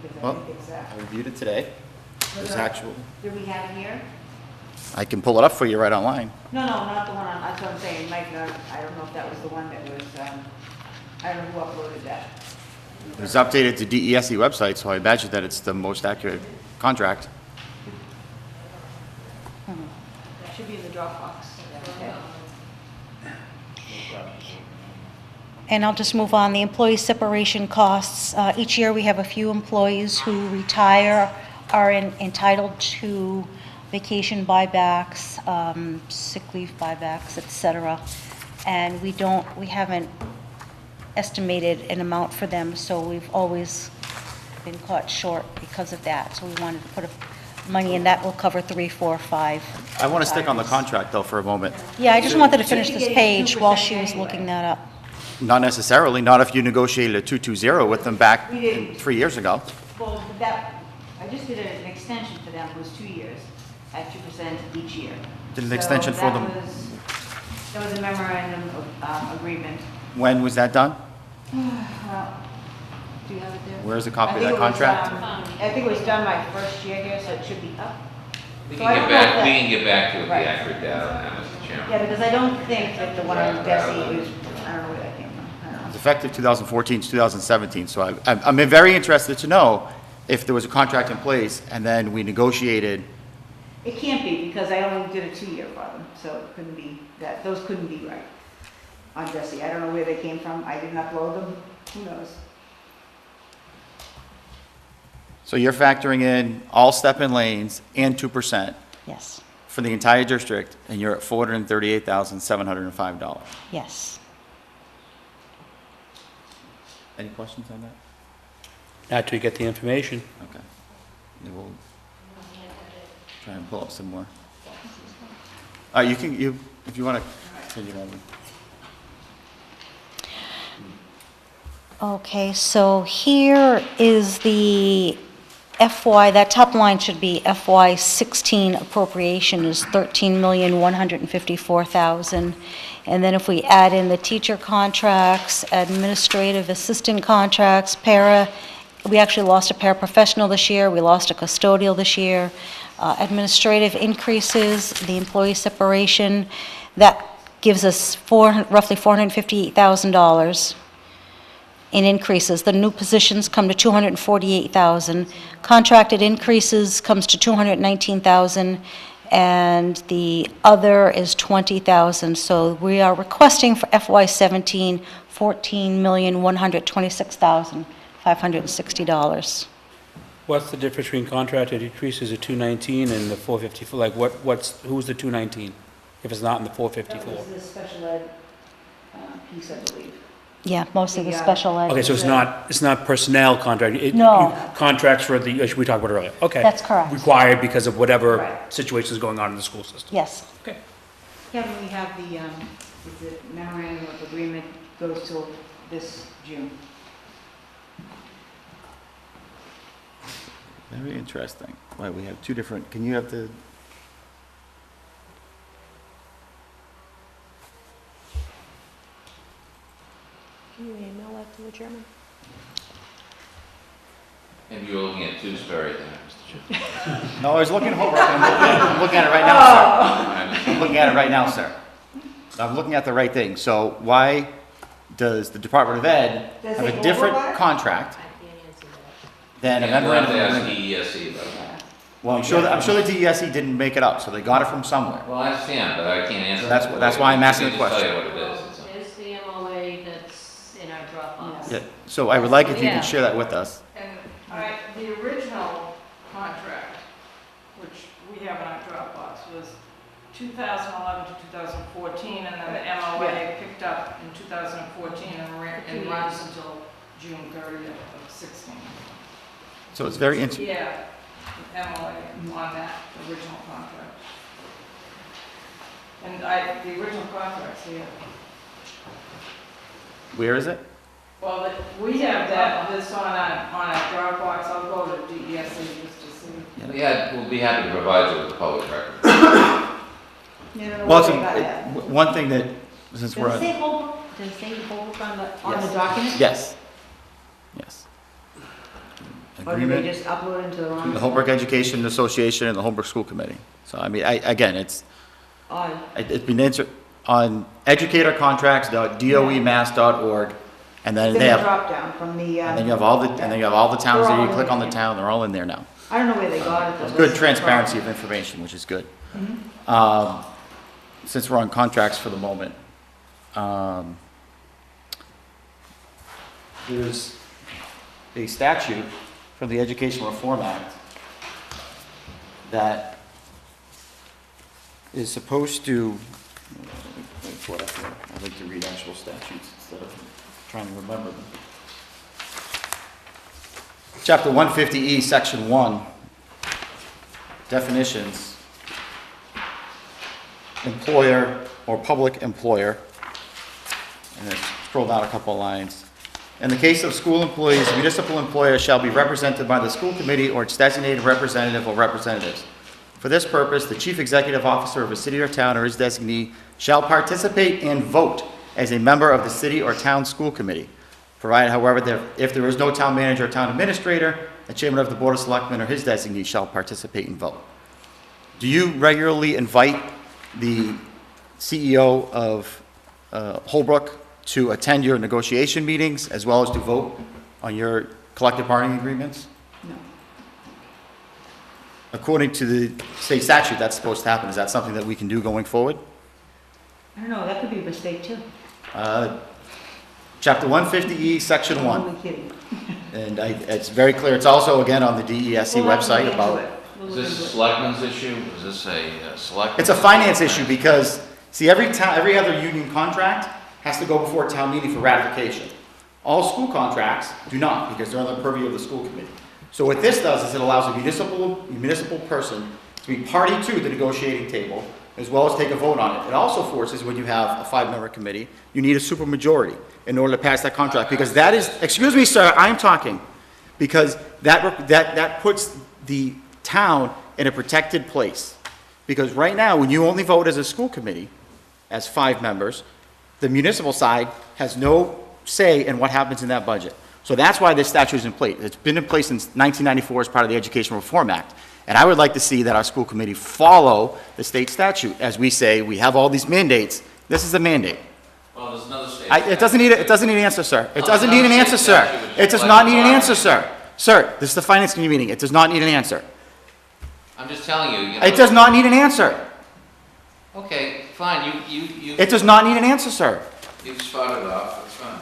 Because I Well, think it's, I reviewed it today. There's actual, do we have it here? I can pull it up for you right online. No, not the one on, that's what I'm saying, Mike, I don't know if that was the one that was, I don't know who uploaded that. It was updated to DESE website, so I imagine that it's the most accurate contract. That should be in the Dropbox. Okay. And I'll just move on. The employee separation costs. Each year, we have a few employees who retire, are entitled to vacation buybacks, sick leave buybacks, et cetera. And we haven't estimated an amount for them, so we've always been caught short because of that. So we wanted to put money in that will cover 3, 4, 5. I want to stick on the contract, though, for a moment. Yeah, I just wanted to finish this page while she was looking that up. Not necessarily, not if you negotiated a 220 with them back 3 years ago. Well, I just did an extension for them, it was 2 years, at 2% each year. Did an extension for them. That was a memorandum of agreement. When was that done? Well, do you have it there? Where's a copy of that contract? I think it was done my first year here, so it should be up. We So I can don't get know if back, we that- can get back to the Right. accurate data on that, Mr. Chairman. Yeah, because I don't think that the one on Desi is, I don't know where that came from. I don't know. It's effective 2014 to 2017, so I'm very interested to know if there was a contract in place and then we negotiated. It can't be, because I only did a 2-year for them, so it couldn't be, those couldn't be right on Desi. I don't know where they came from, I didn't upload them, who knows? So you're factoring in all step-in lanes and 2% Yes, for the entire district, and you're at $438,705. yes. Any questions on that? Not till you get the information. Okay. Yeah, we'll try and pull up some more. You can, if you want to take it over. Okay, so here is the FY, that top line should be FY 16 appropriation is $13,154,000. And then if we add in the teacher contracts, administrative assistant contracts, para, we actually lost a paraprofessional this year, we lost a custodial this year, administrative increases, the employee separation, that gives us roughly $458,000 in increases. The new positions come to $248,000. Contracted increases comes to $219,000, and the other is $20,000. So we are requesting for FY17 $14,126,560. What's the difference between contracted increases of 219 and the 454? Like, who's the 219 if it's not in the 454? That was the special ed piece, I believe. Yeah, mostly the special ed. Okay, so it's not personnel contract? No. Contracts for the, we talked about earlier, okay. That's correct. Required because of whatever Right. situation is going on in the school system? Yes. Okay. Kevin, we have the memorandum of agreement goes till this June. Very interesting. Why, we have two different, can you have the, Can you email that to the chairman? And you were looking at Tewksbury there, Mr. Chairman. no, I was looking at Holbrook, I'm looking at it right now, sir. I'm looking at it right now, sir. I'm looking at the right thing. So why does the Department of Ed Does have it a different override? contract than a Yeah, we'll have memorandum to of ask agreement? DESE about that. Well, I'm sure the DESE didn't make it up, so they got it from somewhere. Well, I understand, but I can't answer. That's why I'm asking the I can just question. tell you what it is. It's There's the MOA that's in our Dropbox. Yeah, so I would like if you Yeah. could share that with us. And the original contract, which we have in our Dropbox, was 2011 to 2014, and then the MOA picked up in 2014 and runs until June 30th of 16. So it's very interesting. Yeah, the MOA on that original contract. And the original contract's here. Where is it? Well, we have this on our Dropbox. I'll go to DESE just to see. We'll be happy to provide you with the public record. Well, one thing that, since we're Does it on. say Holbrook, does it say Holbrook on the Yes. document? Yes. Yes. Or do they just upload into the wrong? The Holbrook Education Association and the Holbrook School Committee. So, I mean, again, it's been on educatorcontracts.doemass.org, and then It's in they the have, drop down from the. and then you have all the towns They're all there, you in click on the there. town, they're all in there now. I don't know where they got it. It's though. good That's the transparency of problem. information, which is good. Mhm. Since we're on contracts for the moment, there's a statute from the Education Reform Act that is supposed to, I'd like to read actual statutes instead of trying to remember them. Chapter 150E, Section 1, definitions, employer or public employer, and then scroll down a couple of lines. In the case of school employees, municipal employer shall be represented by the school committee or its designated representative or representatives. For this purpose, the chief executive officer of a city or town or his designee shall participate and vote as a member of the city or town school committee, provided, however, if there is no town manager or town administrator, the chairman of the board of selectmen or his designee shall participate and vote. Do you regularly invite the CEO of Holbrook to attend your negotiation meetings as well as to vote on your collective bargaining agreements? No. According to the state statute, that's supposed to happen. Is that something that we can do going forward? I don't know, that could be a mistake too. Chapter 150E, Section I'm 1. only kidding. And it's very clear. It's also, again, on the DESC We'll have to look website into about... it. We'll Is look this a into it. selectmen's issue? Is this a select? It's a finance issue because, see, every other union contract has to go before town meeting for ratification. All school contracts do not, because they're on the purview of the school committee. So what this does is it allows a municipal person to be party to the negotiating table, as well as take a vote on it. It also forces, when you have a 5-member committee, you need a supermajority in order to pass that contract, because that is, excuse me, sir, I am talking, because that puts the town in a protected place. Because right now, when you only vote as a school committee, as 5 members, the municipal side has no say in what happens in that budget. So that's why this statute is in place. It's been in place since 1994 as part of the Education Reform Act. And I would like to see that our school committee follow the state statute. As we say, we have all these mandates. This is a mandate. Well, there's another state. It doesn't need an answer, sir. It doesn't need an answer, sir. It does not need an answer, sir. Sir, this is the finance committee meeting. It does not need an answer. I'm just telling you. It does not need an answer. Okay, fine, you. It does not need an answer, sir. You've spotted it off, it's fine.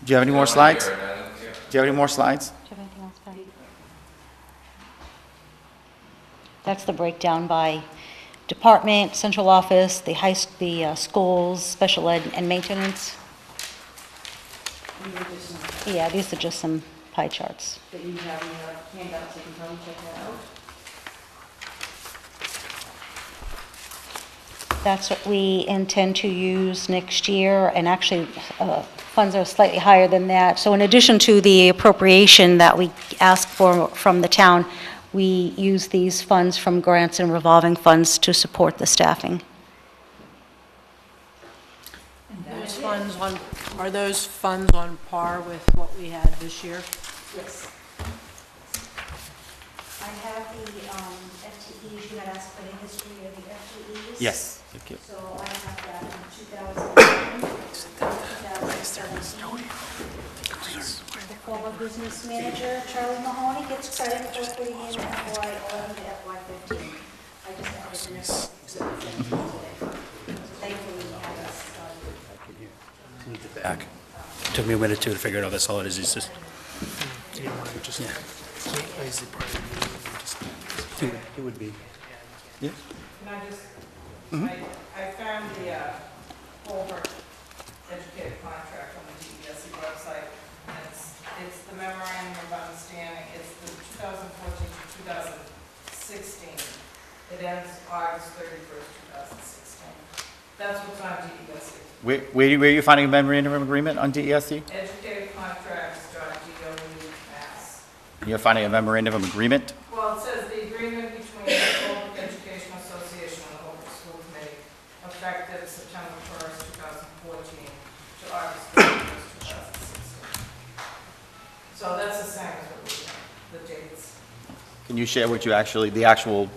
Do you have any more I don't slides? care, I don't care. Do you have any more slides? Do you have anything else, Patty? That's the breakdown by department, central office, the schools, special ed, and maintenance. Yeah, these are just some pie charts. That you have in your handouts, you can probably check that out. That's what we intend to use next year, and actually, funds are slightly higher than that. So in addition to the appropriation that we ask for from the town, we use these funds from grants and revolving funds to support the staffing. Those funds are those funds on par with what we had this year? Yes. I have the FTEs, you had asked for the history of the FTEs. Yes. Thank you. So I have that in 2011, 2017. The former business manager, Charlie Mahoney, gets credit for putting in FY11 to FY15. I just added in this. Thankfully, we have this. Back. Took me a minute or two to figure it out, that's all it is, it's just, Do you want to just, Yeah. is it part of the meeting, just- it would be. Can I just, I found the Holbrook educated contract on the DESC website. And it's the memorandum of understanding, it's the 2014 to 2016. It ends August 31st, 2016. That's what's on DESC. Where are you finding a memorandum of agreement on DESC? Educated contracts.gov Mass. You're finding a memorandum of agreement? Well, it says the agreement between the Holbrook Educational Association and the Holbrook School Committee, effective September 1st, 2014 to August 31st, 2016. So that's the same as what we have, the dates. Can you share what you actually, can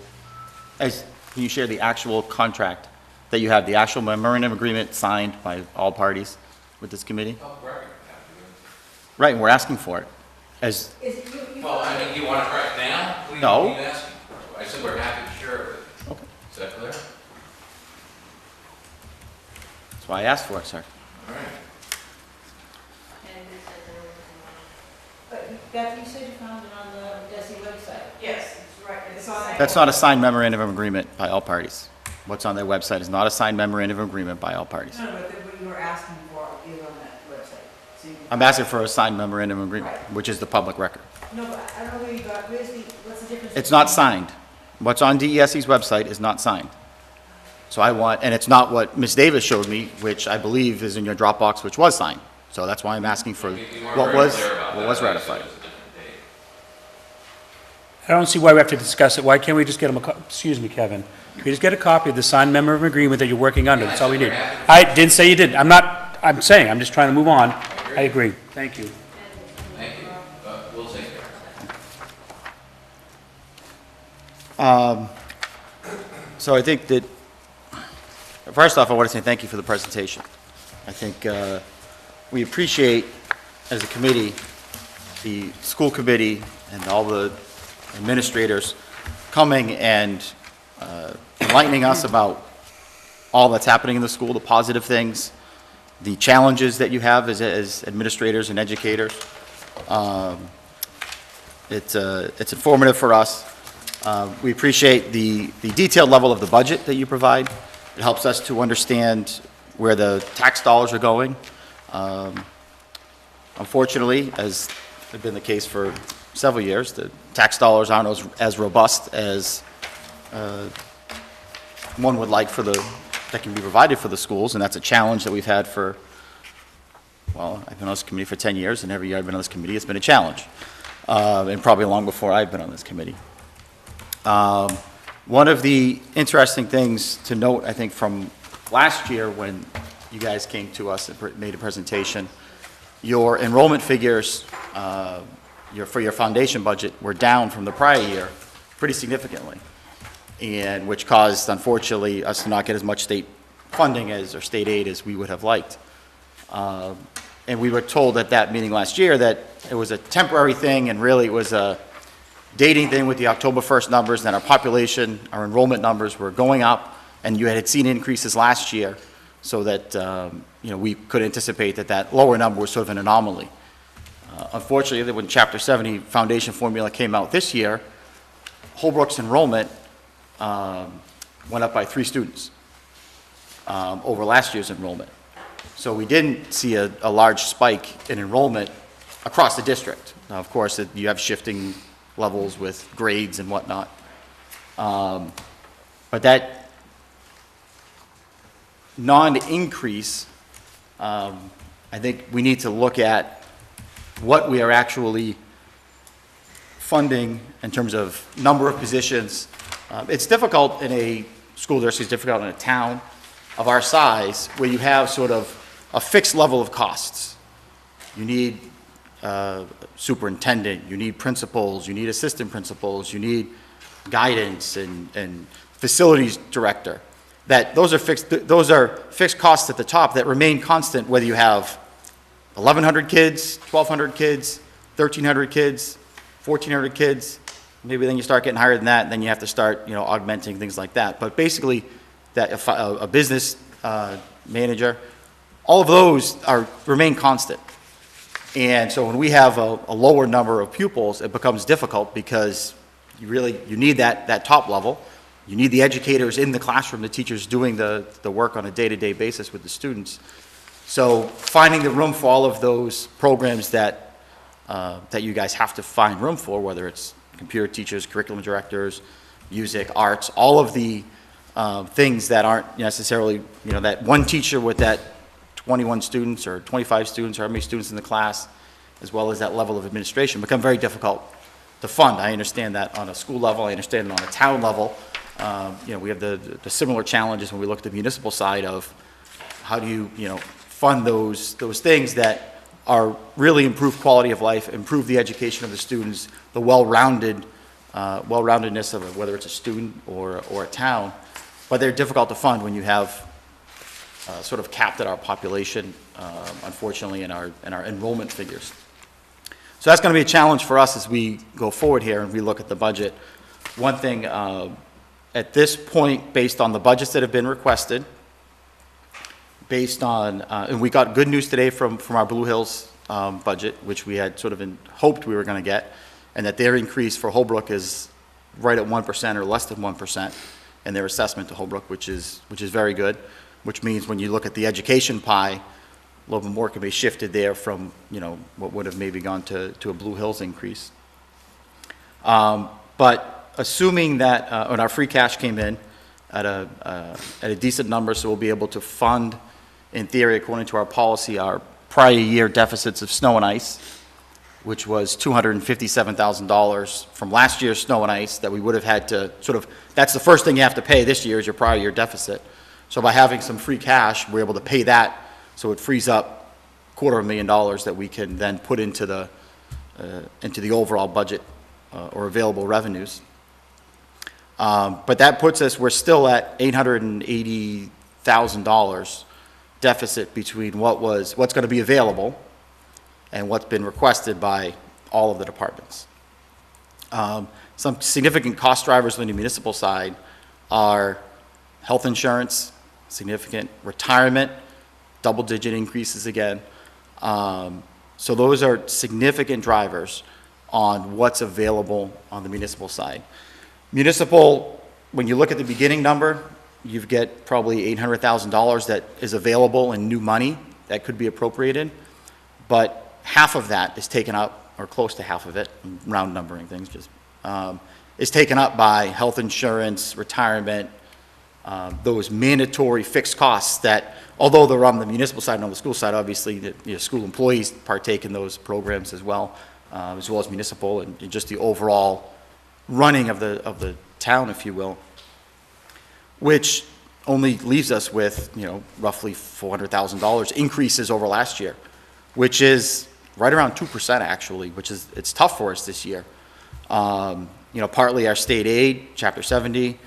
you share the actual contract that you have, the actual memorandum agreement signed by all parties with this committee? Right, and we're asking for it. As, Well, I mean, you want it right now? What are you- No. What are you asking for? I said we're happy to share it with you. Okay. Is that clear? that's why I asked for it, sir. All right. But Beth, you said you found it on the DESI website. Yes, it's right, it's on. That's not a signed memorandum of agreement by all parties. What's on their website is not a signed memorandum of agreement by all parties. No, but what you were asking for is on that website. So you can- I'm asking for a signed memorandum of agreement, which is the public record. No, but I don't know where you got, what's the difference? It's not signed. What's on DESC's website is not signed. So I want, and it's not what Ms. Davis showed me, which I believe is in your Dropbox, which was signed. So that's why I'm asking for You weren't what very was, clear about what that. was I said ratified. it was a different date. I don't see why we have to discuss it, why can't we just get them excuse me, Kevin, can we just get a copy of the signed memorandum of agreement that you're working under, that's all we need. I didn't say you didn't, I'm saying, I'm just trying to move on. I agree, thank you. Thank you. We'll take care. So I think that, first off, I want to say thank you for the presentation. I think we appreciate, as a committee, the school committee and all the administrators coming and enlightening us about all that's happening in the school, the positive things, the challenges that you have as administrators and educators. It's informative for us. We appreciate the detailed level of the budget that you provide. It helps us to understand where the tax dollars are going. Unfortunately, as has been the case for several years, the tax dollars aren't as robust as one would like that can be provided for the schools, and that's a challenge that we've had for, well, I've been on this committee for 10 years, and every year I've been on this committee, it's been a challenge, and probably long before I've been on this committee. One of the interesting things to note, I think, from last year when you guys came to us and made a presentation, your enrollment figures for your foundation budget were down from the prior year pretty significantly, and which caused, unfortunately, us to not get as much state funding or state aid as we would have liked. And we were told at that meeting last year that it was a temporary thing, and really it was a dating thing with the October 1st numbers, and our population, our enrollment numbers were going up, and you had seen increases last year, so that we could anticipate that lower number was sort of an anomaly. Unfortunately, when Chapter 70 foundation formula came out this year, Holbrook's enrollment went up by 3 students over last year's enrollment. So we didn't see a large spike in enrollment across the district. Now, of course, you have shifting levels with grades and whatnot. But that non-increase, I think we need to look at what we are actually funding in terms of number of positions. It's difficult in a school district, it's difficult in a town of our size where you have sort of a fixed level of costs. You need superintendent, you need principals, you need assistant principals, you need guidance and facilities director. Those are fixed costs at the top that remain constant whether you have 1,100 kids, 1,200 kids, 1,300 kids, 1,400 kids. Maybe then you start getting higher than that, and then you have to start augmenting things like that. But basically, a business manager, all of those remain constant. And so when we have a lower number of pupils, it becomes difficult because you need that top level. You need the educators in the classroom, the teachers doing the work on a day-to-day basis with the students. So finding the room for all of those programs that you guys have to find room for, whether it's computer teachers, curriculum directors, music, arts, all of the things that aren't necessarily, that one teacher with that 21 students or 25 students or how many students in the class, as well as that level of administration, become very difficult to fund. I understand that on a school level. I understand it on a town level. We have the similar challenges when we look at the municipal side of how do you, fund those things that are really improve quality of life, improve the education of the students, the well-roundedness of it, whether it's a student or a town. But they're difficult to fund when you have sort of capped at our population, unfortunately, in our enrollment figures. So that's going to be a challenge for us as we go forward here and we look at the budget. One thing, at this point, based on the budgets that have been requested, based on, and we got good news today from our Blue Hills budget, which we had sort of hoped we were going to get, and that their increase for Holbrook is right at 1% or less than 1% in their assessment to Holbrook, which is very good, which means when you look at the education pie, a little bit more can be shifted there from, what would have maybe gone to a Blue Hills increase. But assuming that, when our free cash came in at a decent number, so we'll be able to fund, in theory, according to our policy, our prior year deficits of snow and ice, which was $257,000 from last year's snow and ice that we would have had to that's the first thing you have to pay this year is your prior year deficit. So by having some free cash, we're able to pay that, so it frees up $250,000 that we can then put into the overall budget or available revenues. But that puts us, we're still at $880,000 deficit between what's going to be available and what's been requested by all of the departments. Some significant cost drivers on the municipal side are health insurance, significant retirement, double-digit increases again. So those are significant drivers on what's available on the municipal side. Municipal, when you look at the beginning number, you get probably $800,000 that is available in new money that could be appropriated, but half of that is taken up, or close to half of it, round numbering things, is taken up by health insurance, retirement, those mandatory fixed costs that, although they're on the municipal side and on the school side, obviously, school employees partake in those programs as well as municipal, and just the overall running of the town, if you will, which only leaves us with, roughly $400,000 increases over last year, which is right around 2% actually, it's tough for us this year. Partly our state aid, Chapter 70,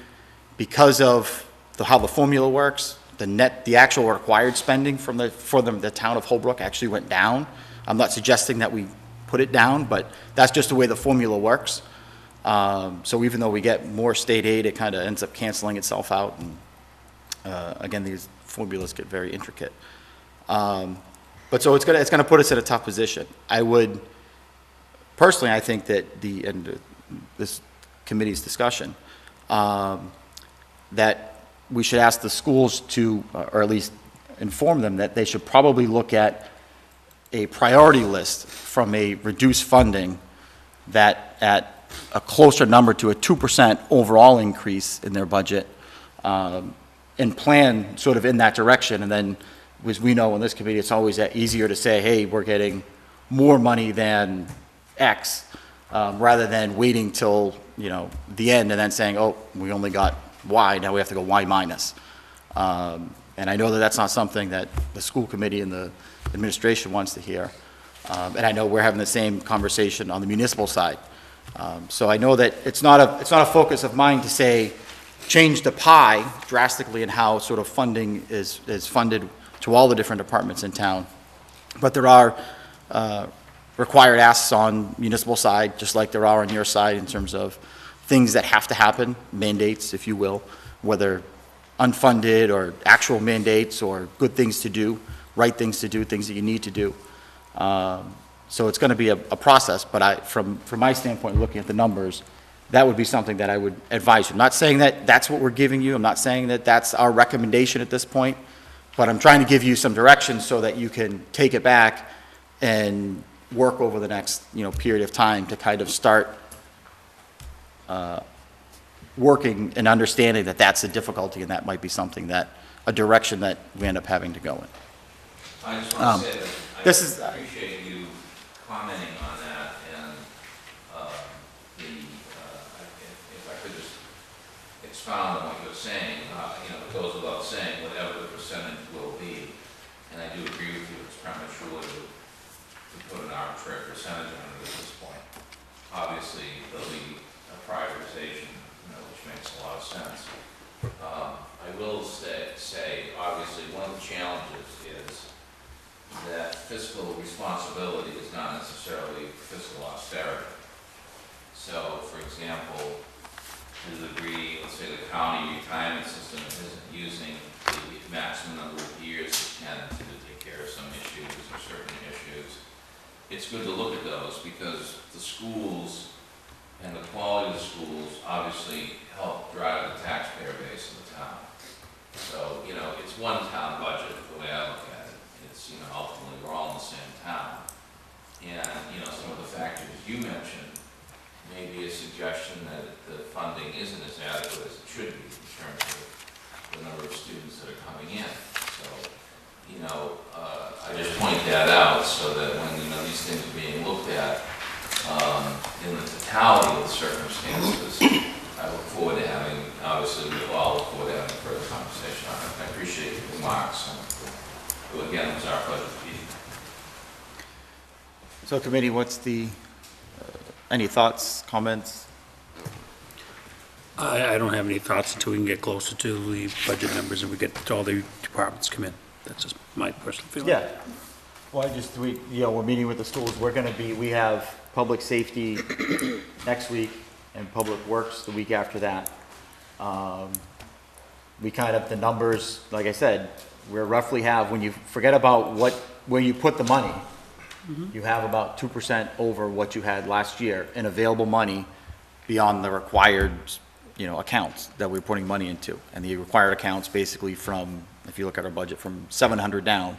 because of how the formula works, the actual required spending for the town of Holbrook actually went down. I'm not suggesting that we put it down, but that's just the way the formula works. So even though we get more state aid, it kind of ends up canceling itself out. And again, these formulas get very intricate. But so it's gonna put us in a tough position. Personally, I think that this committee's discussion, that we should ask the schools to, or at least inform them that they should probably look at a priority list from a reduced funding that at a closer number to a 2% overall increase in their budget, and plan sort of in that direction. And then, as we know in this committee, it's always easier to say, hey, we're getting more money than X, rather than waiting till, the end and then saying, oh, we only got Y, now we have to go Y minus. And I know that that's not something that the school committee and the administration wants to hear. And I know we're having the same conversation on the municipal side. So I know that it's not a focus of mine to say, change the pie drastically in how sort of funding is funded to all the different departments in town. But there are required asks on municipal side, just like there are on your side in terms of things that have to happen, mandates, if you will, whether unfunded or actual mandates or good things to do, right things to do, things that you need to do. So it's going to be a process, but from my standpoint, looking at the numbers, that would be something that I would advise you. I'm not saying that that's what we're giving you. I'm not saying that that's our recommendation at this point, but I'm trying to give you some direction so that you can take it back and work over the next, period of time to kind of start working and understanding that that's a difficulty and that might be something a direction that we end up having to go in. I just want to say that I appreciate you commenting on that, and if I could just expound on what you're saying, it goes without saying, whatever the percentage will be, and I do agree with you, it's premature to put an arbitrary percentage on it at this point. Obviously, there'll be a prioritization, which makes a lot of sense. I will say, obviously, one of the challenges is that fiscal responsibility is not necessarily fiscal austerity. So, for example, to the degree, let's say the county retirement system isn't using the maximum number of years it can to take care of some issues or certain issues, it's good to look at those because the schools and the quality of the schools obviously help drive the taxpayer base of the town. So, it's one town budget, the way I look at it. It's, ultimately we're all in the same town. And, some of the factors you mentioned may be a suggestion that the funding isn't as adequate as it should be in terms of the number of students that are coming in. So, I just point that out so that when, these things are being looked at in the totality of the circumstances, I look forward to having, obviously, we all look forward to having further conversation on it. I appreciate your remarks. And again, it was our pleasure to be here. So committee, what's any thoughts, comments? I don't have any thoughts until we can get closer to the budget numbers and we get to all the departments come in. That's just my personal feeling. Yeah. Well, we're meeting with the schools. We have public safety next week and public works the week after that. The numbers, like I said, we roughly have, when you forget about where you put the money, you have about 2% over what you had last year in available money beyond the required, accounts that we're putting money into. And the required accounts basically from, if you look at our budget, from 700 down,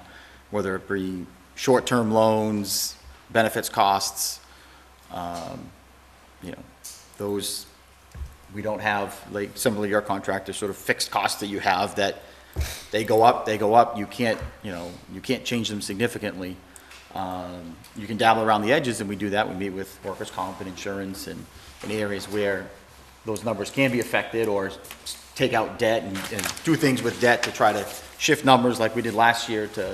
whether it be short-term loans, benefits costs, those, we don't have, like similar to your contract, there's sort of fixed costs that you have that they go up, you can't change them significantly. You can dabble around the edges, and we do that. We meet with workers' comp and insurance and in areas where those numbers can be affected, or take out debt and do things with debt to try to shift numbers like we did last year to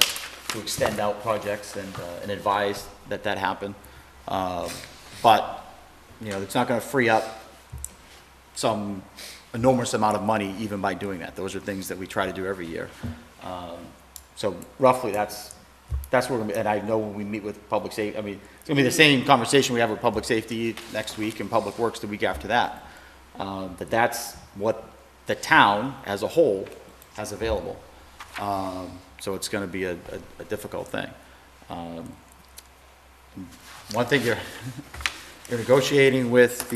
extend out projects and advise that happen. But, it's not going to free up some enormous amount of money even by doing that. Those are things that we try to do every year. So roughly that's where we're going to be. And I know when we meet with public safety, it's going to be the same conversation we have with public safety next week and public works the week after that. That's what the town as a whole has available. So it's going to be a difficult thing. One thing you're negotiating with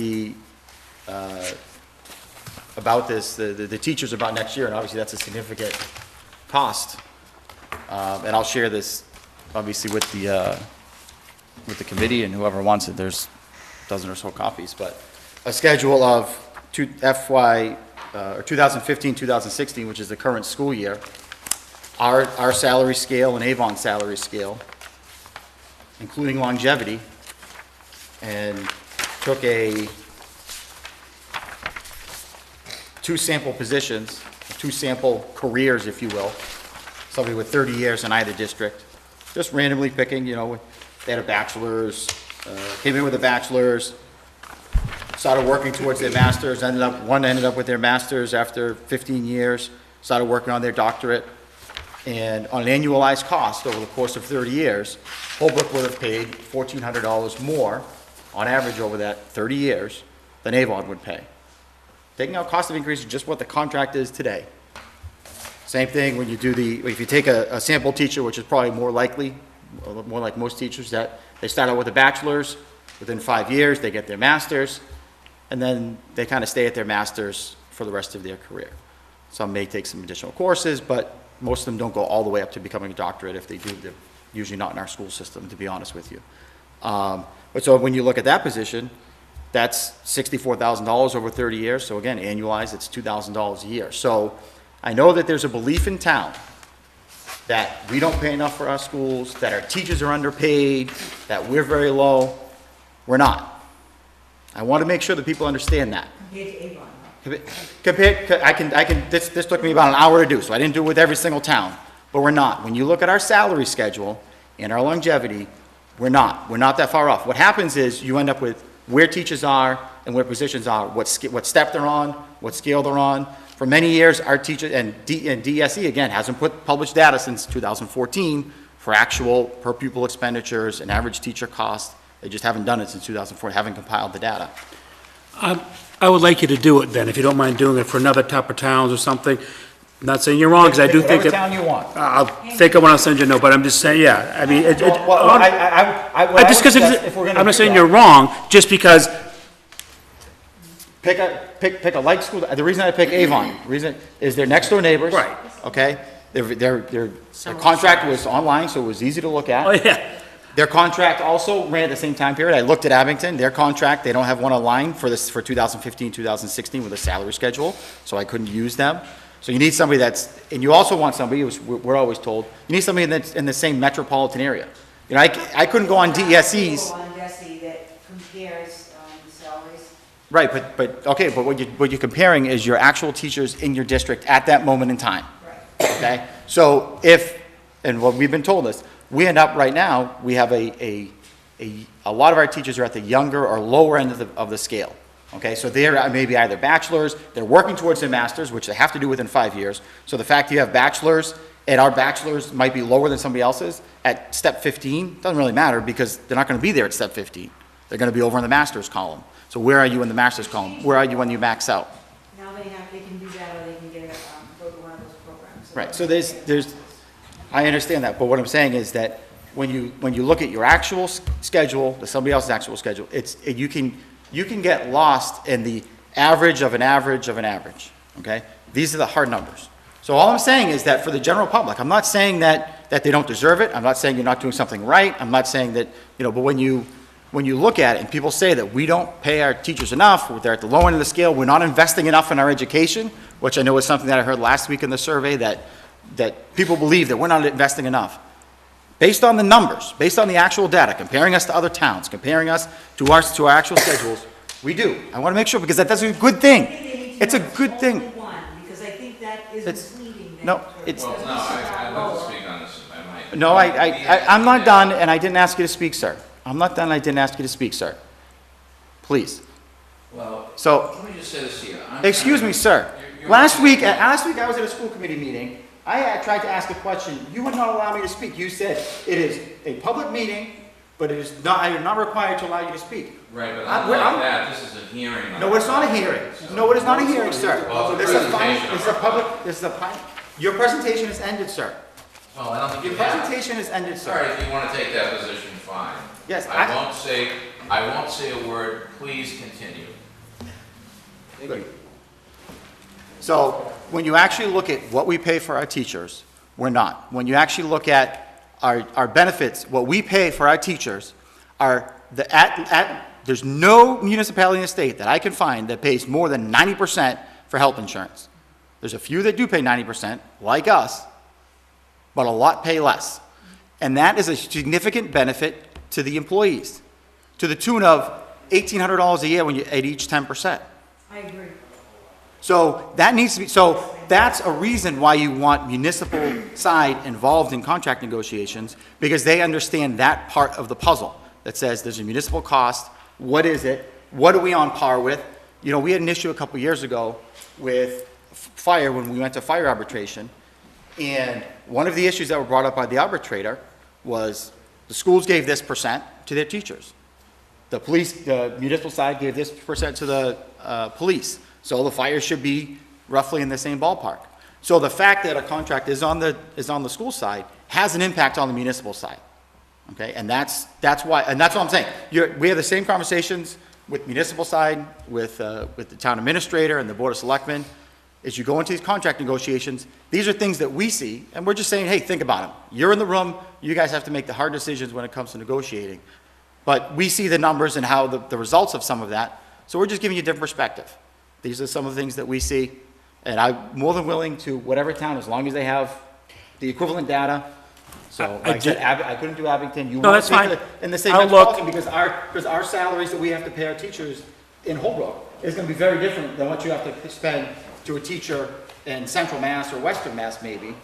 about this, the teachers about next year, and obviously that's a significant cost. And I'll share this obviously with the committee and whoever wants it. There's a dozen or so copies, but a schedule of FY or 2015, 2016, which is the current school year, our salary scale and Avon's salary scale, including longevity, and took two sample positions, two sample careers, if you will, somebody with 30 years in either district, just randomly picking, they had a bachelor's, came in with a bachelor's, started working towards their master's, one ended up with their master's after 15 years, started working on their doctorate, and on an annualized cost over the course of 30 years, Holbrook would have paid $1,400 more on average over that 30 years than Avon would pay. Taking out cost of increase is just what the contract is today. Same thing when you do if you take a sample teacher, which is probably more likely, more like most teachers, that they start out with a bachelor's, within 5 years they get their master's, and then they kind of stay at their master's for the rest of their career. Some may take some additional courses, but most of them don't go all the way up to becoming a doctorate. If they do, they're usually not in our school system, to be honest with you. But so when you look at that position, that's $64,000 over 30 years. So again, annualized, it's $2,000 a year. So I know that there's a belief in town that we don't pay enough for our schools, that our teachers are underpaid, that we're very low. We're not. I want to make sure that people understand that. This took me about an hour to do, so I didn't do it with every single town, but we're not. When you look at our salary schedule and our longevity, we're not that far off. What happens is you end up with where teachers are and where positions are, what step they're on, what scale they're on. For many years, our teachers, and DSE, again, hasn't published data since 2014 for actual per pupil expenditures and average teacher cost. They just haven't done it since 2004, haven't compiled the data. I would like you to do it then, if you don't mind doing it for another type of towns or something. I'm not saying you're wrong, because I do think that... Whatever town you want. I'll think of when I'll send you a note, but I'm just saying, yeah, I mean... I'm not saying you're wrong, just because... Pick a like school. The reason I pick Avon, is they're next door neighbors. Right. Okay? Their contract was online, so it was easy to look at. Oh, yeah. Their contract also ran at the same time period. I looked at Abington. Their contract, they don't have one online for 2015, 2016 with a salary schedule, so I couldn't use them. So you need somebody and you also want somebody, we're always told, you need somebody that's in the same metropolitan area. I couldn't go on DSE's. That compares salaries. Right, but what you're comparing is your actual teachers in your district at that moment in time. Right. Okay? So and what we've been told is, we end up right now, we have a lot of our teachers are at the younger or lower end of the scale. Okay, so they're maybe either bachelors, they're working towards their masters, which they have to do within 5 years. So the fact you have bachelors, and our bachelors might be lower than somebody else's at step 15, doesn't really matter because they're not going to be there at step 15. They're going to be over in the master's column. So where are you in the master's column? Where are you when you max out? Now they can do that, or they can get go to one of those programs. Right, so there's, I understand that, but what I'm saying is that when you look at your actual schedule to somebody else's actual schedule, you can get lost in the average of an average of an average, okay? These are the hard numbers. So all I'm saying is that for the general public, I'm not saying that they don't deserve it, I'm not saying you're not doing something right, I'm not saying that, but when you look at it and people say that we don't pay our teachers enough, they're at the low end of the scale, we're not investing enough in our education, which I know is something that I heard last week in the survey, that people believe that we're not investing enough. Based on the numbers, based on the actual data, comparing us to other towns, comparing us to our actual schedules, we do. I want to make sure, because that's a good thing. It's a good thing. Because I think that is misleading. No, it's... Well, no, I'd like to speak on this. I might. No, I'm not done, and I didn't ask you to speak, sir. I'm not done, I didn't ask you to speak, sir. Please. Well, So, let me just say this to you. excuse me, sir. Last week I was at a school committee meeting. I tried to ask a question. You would not allow me to speak. You said it is a public meeting, but I am not required to allow you to speak. Right, but unlike that, this is a hearing. No, it's not a hearing. No, it is not a hearing, sir. Well, This is a public, your presentation is ended, sir. Well, I don't think Your you have. presentation is ended, All right, sir. if you want to take that position, fine. Yes, I won't say a word. Please continue. Good. So, when you actually look at what we pay for our teachers, we're not. When you actually look at our benefits, what we pay for our teachers are there's no municipality in the state that I can find that pays more than 90% for health insurance. There's a few that do pay 90%, like us, but a lot pay less. And that is a significant benefit to the employees, to the tune of $1,800 a year when you at each 10%. I agree. So that needs to be, so that's a reason why you want municipal side involved in contract negotiations, because they understand that part of the puzzle that says there's a municipal cost, what is it, what are we on par with? We had an issue a couple years ago with fire when we went to fire arbitration, and one of the issues that were brought up by the arbitrator was the schools gave this percent to their teachers. The municipal side gave this percent to the police. So the fire should be roughly in the same ballpark. So the fact that a contract is on the school side has an impact on the municipal side. Okay, and that's why, and that's what I'm saying. We have the same conversations with municipal side, with the town administrator and the board of selectmen. As you go into these contract negotiations, these are things that we see, and we're just saying, hey, think about them. You're in the room. You guys have to make the hard decisions when it comes to negotiating. But we see the numbers and how the results of some of that. So we're just giving you a different perspective. These are some of the things that we see, and I'm more than willing to whatever town, as long as they have the equivalent data. So, like I said, I couldn't do Abington. No, that's fine. In the same I'll look. metropolitan, because our salaries that we have to pay our teachers in Holbrook is going to be very different than what you have to spend to a teacher in Central Mass or Western Mass, maybe,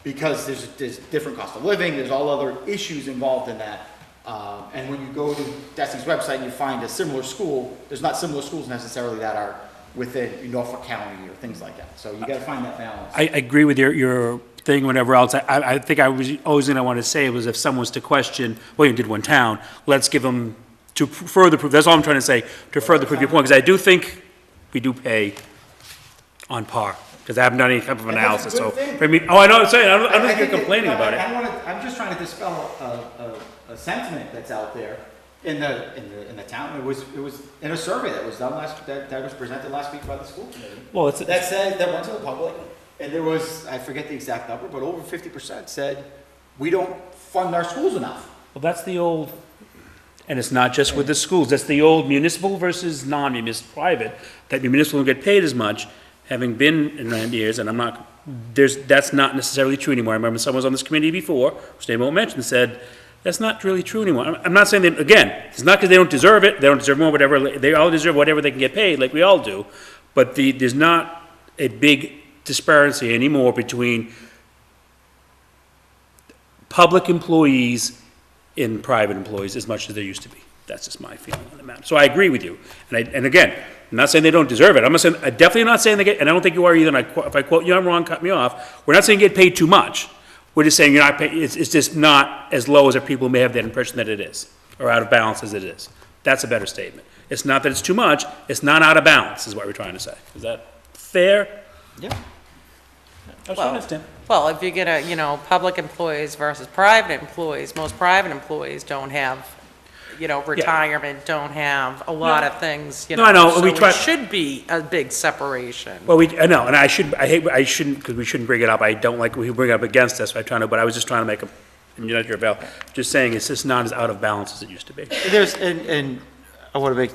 because there's different cost of living. There's all other issues involved in that. And when you go to Destiny's website and you find a similar school, there's not similar schools necessarily that are within Norfolk County or things like that. So you got to find that balance. I agree with your thing, whatever else. I think I was always going to want to say was if someone was to question, well, you did one town, let's give them, to further prove, that's all I'm trying to say, to further prove your point, because I do think we do pay on par, because I haven't done any type of analysis, so. I mean, I know what I'm saying, I don't think you're complaining about it. I'm just trying to dispel a sentiment that's out there in the town. It was in a survey that was done that was presented last week by the school committee. Well, that went to the public, and there was, I forget the exact number, but over 50% said we don't fund our schools enough. Well, that's the old, and it's not just with the schools, that's the old municipal versus non-municipal private, that municipal don't get paid as much, having been in 9 years, and that's not necessarily true anymore. I remember someone was on this committee before, which they won't mention, said, that's not really true anymore. I'm not saying that, again, it's not because they don't deserve it, they don't deserve more, whatever, they all deserve whatever they can get paid, like we all do, but there's not a big disparity anymore between public employees and private employees as much as there used to be. That's just my feeling on the matter. So I agree with you. And again, I'm not saying they don't deserve it. I'm definitely not saying they get, and I don't think you are either, and if I quote you, I'm wrong, cut me off. We're not saying you get paid too much. We're just saying you're not paid, it's just not as low as people may have that impression that it is, or out of balance as it is. That's a better statement. It's not that it's too much, it's not out of balance, is what we're trying to say. Is that fair? Yeah. I understand. Well, if you get public employees versus private employees, most private employees don't have, retirement, don't have a lot of things, No, I know, so we try- it should be a big separation. Well, I know, and I shouldn't, because we shouldn't bring it up. I don't like when we bring it up against us, but I was just trying to make and you're not your valve, just saying it's just not as out of balance as it used to be. And I want to make,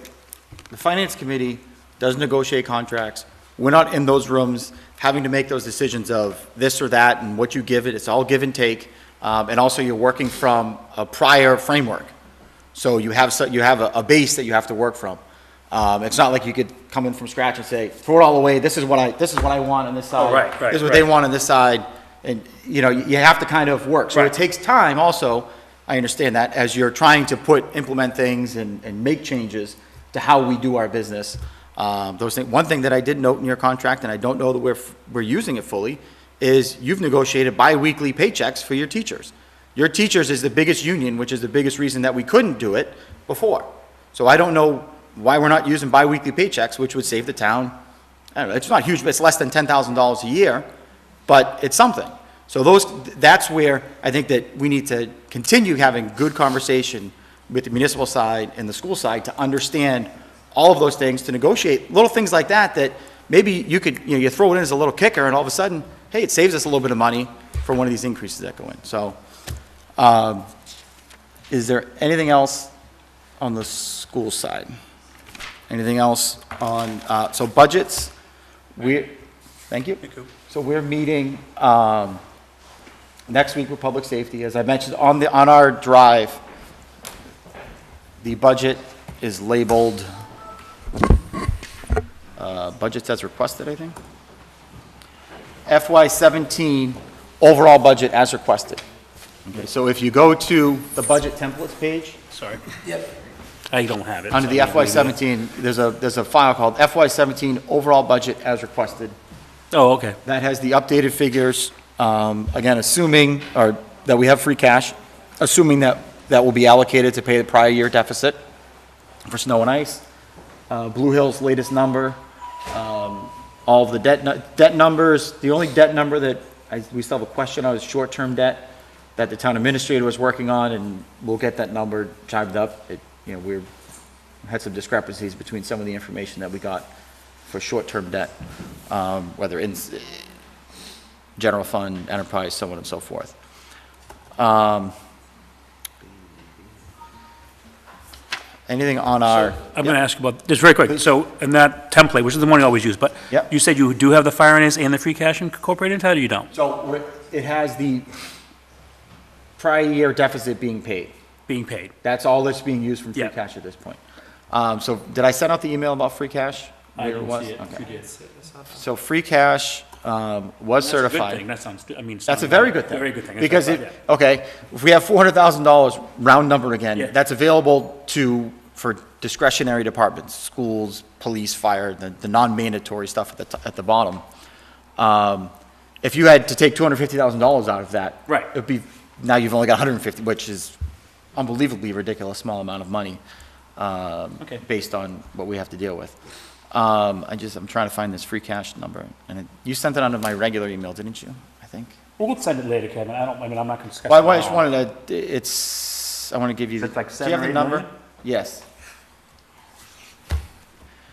the finance committee does negotiate contracts. We're not in those rooms having to make those decisions of this or that and what you give it. It's all give and take. And also you're working from a prior framework. So you have a base that you have to work from. It's not like you could come in from scratch and say, throw it all away. This is what I want on this side. Right, This is what they want on this side. And, you have to kind of work. So Right. it takes time also, I understand that, as you're trying to implement things and make changes to how we do our business. Those things. One thing that I did note in your contract, and I don't know that we're using it fully, is you've negotiated bi-weekly paychecks for your teachers. Your teachers is the biggest union, which is the biggest reason that we couldn't do it before. So I don't know why we're not using bi-weekly paychecks, which would save the town, I don't know, it's not huge, but it's less than $10,000 a year, but it's something. So that's where I think that we need to continue having good conversation with the municipal side and the school side to understand all of those things, to negotiate little things like that maybe you could, you throw it in as a little kicker and all of a sudden, hey, it saves us a little bit of money for one of these increases that go in. So, is there anything else on the school side? Anything else on, so budgets, thank you. So we're meeting, next week with public safety. As I mentioned on our drive, the budget is labeled, budgets as requested, I think. FY17 overall budget as requested. Okay, so if you go to the budget templates page. Sorry. Yep. I don't have it. Under the FY17, there's a file called FY17 overall budget as requested. Oh, okay. That has the updated figures, again, assuming, or that we have free cash, assuming that will be allocated to pay the prior year deficit for snow and ice. Blue Hill's latest number, all of the debt numbers. The only debt number that we still have a question on is short-term debt that the town administrator was working on, and we'll get that number jived up. We had some discrepancies between some of the information that we got for short-term debt, whether in general fund, enterprise, so on and so forth. Anything on our... I'm going to ask about, just very quick, so in that template, which is the one you always use, but Yep. you said you do have the finance and the free cash incorporated into that, or you don't? So it has the prior year deficit being paid. Being paid. That's all that's being used from free Yeah. cash at this point. So did I send out the email about free cash? I Where it didn't was? see it. Okay. You did. So free cash was That's a good certified. thing. That sounds, I mean. That's a very good thing. Very good thing. Because That's if we have $400,000, round number again, Yeah. that's available for discretionary departments, schools, police, fire, the non-mandatory stuff at the bottom. If you had to take $250,000 out of that. Right. It'd be, now you've only got 150, which is unbelievably ridiculous small amount of money, Okay. based on what we have to deal with. I'm trying to find this free cash number, and you sent it under my regular email, didn't you? I think. We'll send it later, Kevin. I'm not going to discuss it. Well, I just wanted I want to give you. Is it like do you have 7 or the 8 number? million? Yes.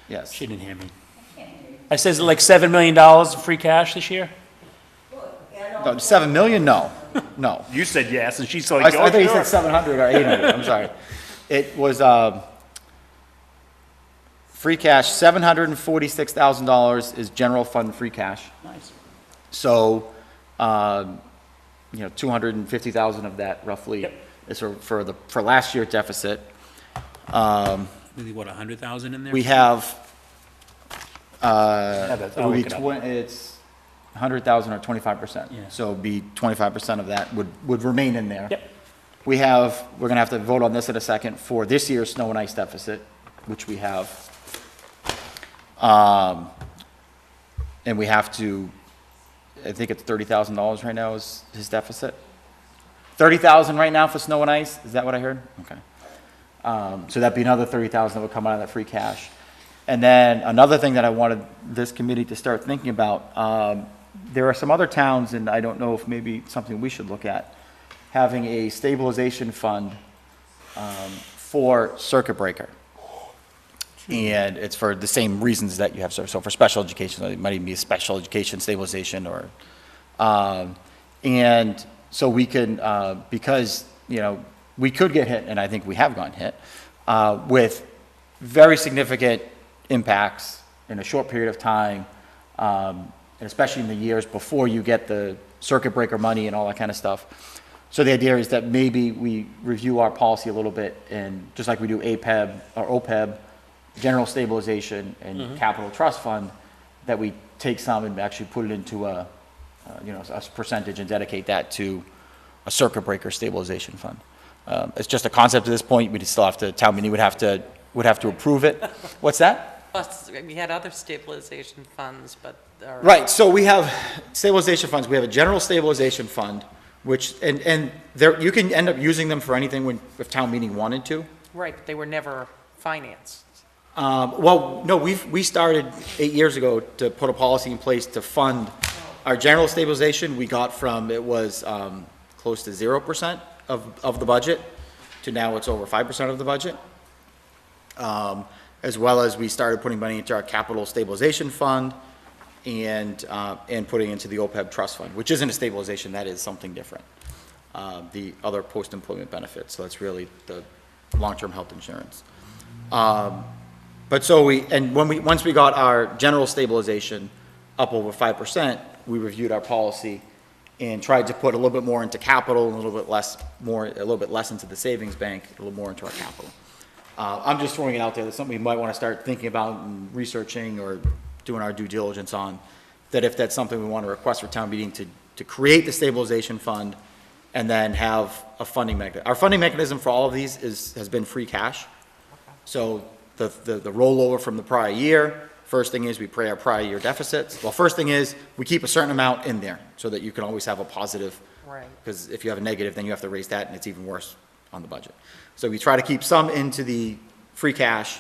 Yes. She didn't hear me. I says like $7 million in free cash this year? No, 7 million? No, no. You said yes, and she's I like, thought you sure. said 700 or 800, I'm sorry. It was, free cash, $746,000 is general fund free cash. Nice. So, 250,000 of that roughly Yep. is for last year's deficit. Maybe what, 100,000 in there? We have, that. it I'll would be look it up. it's 100,000 or 25%. Yeah. So it'd be 25% of that would remain in there. Yep. we're going to have to vote on this in a second for this year's snow and ice deficit, which we have. And we have to, I think it's $30,000 right now is his deficit. 30,000 right now for snow and ice, is that what I heard? Okay. So that'd be another 30,000 that would come out of that free cash. And then another thing that I wanted this committee to start thinking about, there are some other towns, and I don't know if maybe something we should look at, having a stabilization fund for circuit breaker. And it's for the same reasons that you have, so for special education, it might even be a special education stabilization or, and so we can, because, you know, we could get hit, and I think we have gotten hit, with very significant impacts in a short period of time, and especially in the years before you get the circuit breaker money and all that kind of stuff. So the idea is that maybe we review our policy a little bit, and just like we do APEB or OPEB, general stabilization and capital trust fund, that we take some and actually put it into a, you know, a percentage and dedicate that to a circuit breaker stabilization fund. It's just a concept at this point. We'd still have to, town meeting would have to approve it. What's that? Plus, we had other stabilization funds, but. Right, so we have stabilization funds. We have a general stabilization fund, which, and there, you can end up using them for anything if town meeting wanted to. Right, but they were never financed. Well, no, we started 8 years ago to put a policy in place to fund our general stabilization. We got from, it was close to 0% of the budget to now it's over 5% of the budget. As well as we started putting money into our capital stabilization fund and putting into the OPEB trust fund, which isn't a stabilization, that is something different. The other post-employment benefits, so that's really the long-term health insurance. But so once we got our general stabilization up over 5%, we reviewed our policy and tried to put a little bit more into capital, and a little bit less into the savings bank, a little more into our capital. I'm just throwing it out there. That's something we might want to start thinking about and researching or doing our due diligence on, that if that's something we want to request for town meeting to create the stabilization fund and then have a funding mechanism. Our funding mechanism for all of these has been free cash. So the rollover from the prior year, first thing is we pay our prior year deficits. Well, first thing is we keep a certain amount in there so that you can always have a positive. Right. Because if you have a negative, then you have to raise that and it's even worse on the budget. So we try to keep some into the free cash,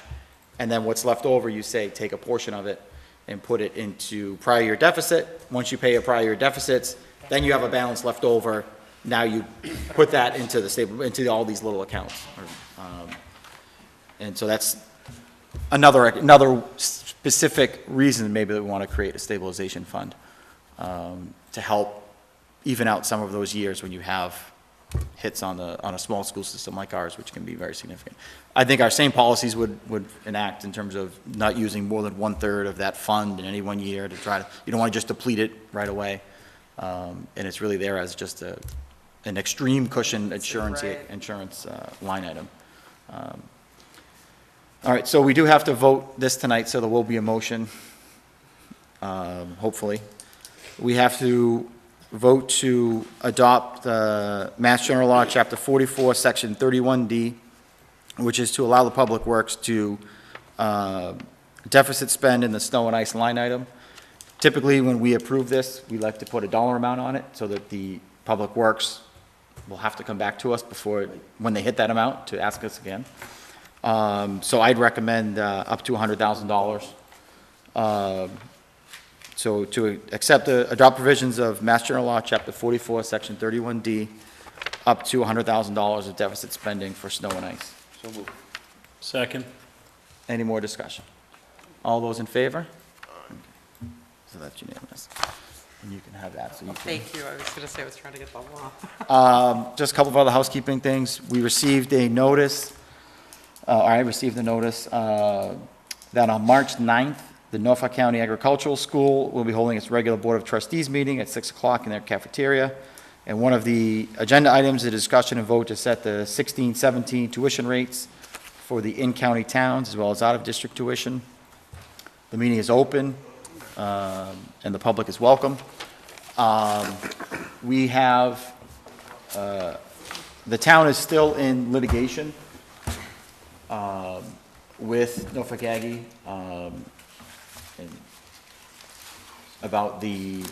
and then what's left over, you say, take a portion of it and put it into prior year deficit. Once you pay your prior year deficits, then you have a balance left over. Now you put that into all these little accounts. And so that's another specific reason maybe that we want to create a stabilization fund, to help even out some of those years when you have hits on a small school system like ours, which can be very significant. I think our same policies would enact in terms of not using more than 1/3 of that fund in any one year to try to, you don't want to just deplete it right away. And it's really there as just an extreme cushion insurance line item. All right, so we do have to vote this tonight, so there will be a motion, hopefully. We have to vote to adopt the Mass General Law, Chapter 44, Section 31D, which is to allow the Public Works to deficit spend in the snow and ice line item. Typically, when we approve this, we like to put a dollar amount on it so that the Public Works will have to come back to us when they hit that amount to ask us again. So I'd recommend up to $100,000. So to adopt provisions of Mass General Law, Chapter 44, Section 31D, up to $100,000 of deficit spending for snow and ice. So moved. Second. Any more discussion? All those in favor? So that's unanimous. And you can have that. So you can. Thank you. I was going to say I was trying to get the law. Just a couple of other housekeeping things. We received a notice, I received a notice that on March 9th, the Norfolk County Agricultural School will be holding its regular Board of Trustees meeting at 6 o'clock in their cafeteria. And one of the agenda items is a discussion and vote to set the 16-17 tuition rates for the in-county towns as well as out-of-district tuition. The meeting is open and the public is welcome. We have The town is still in litigation with Norfolk Aggie about the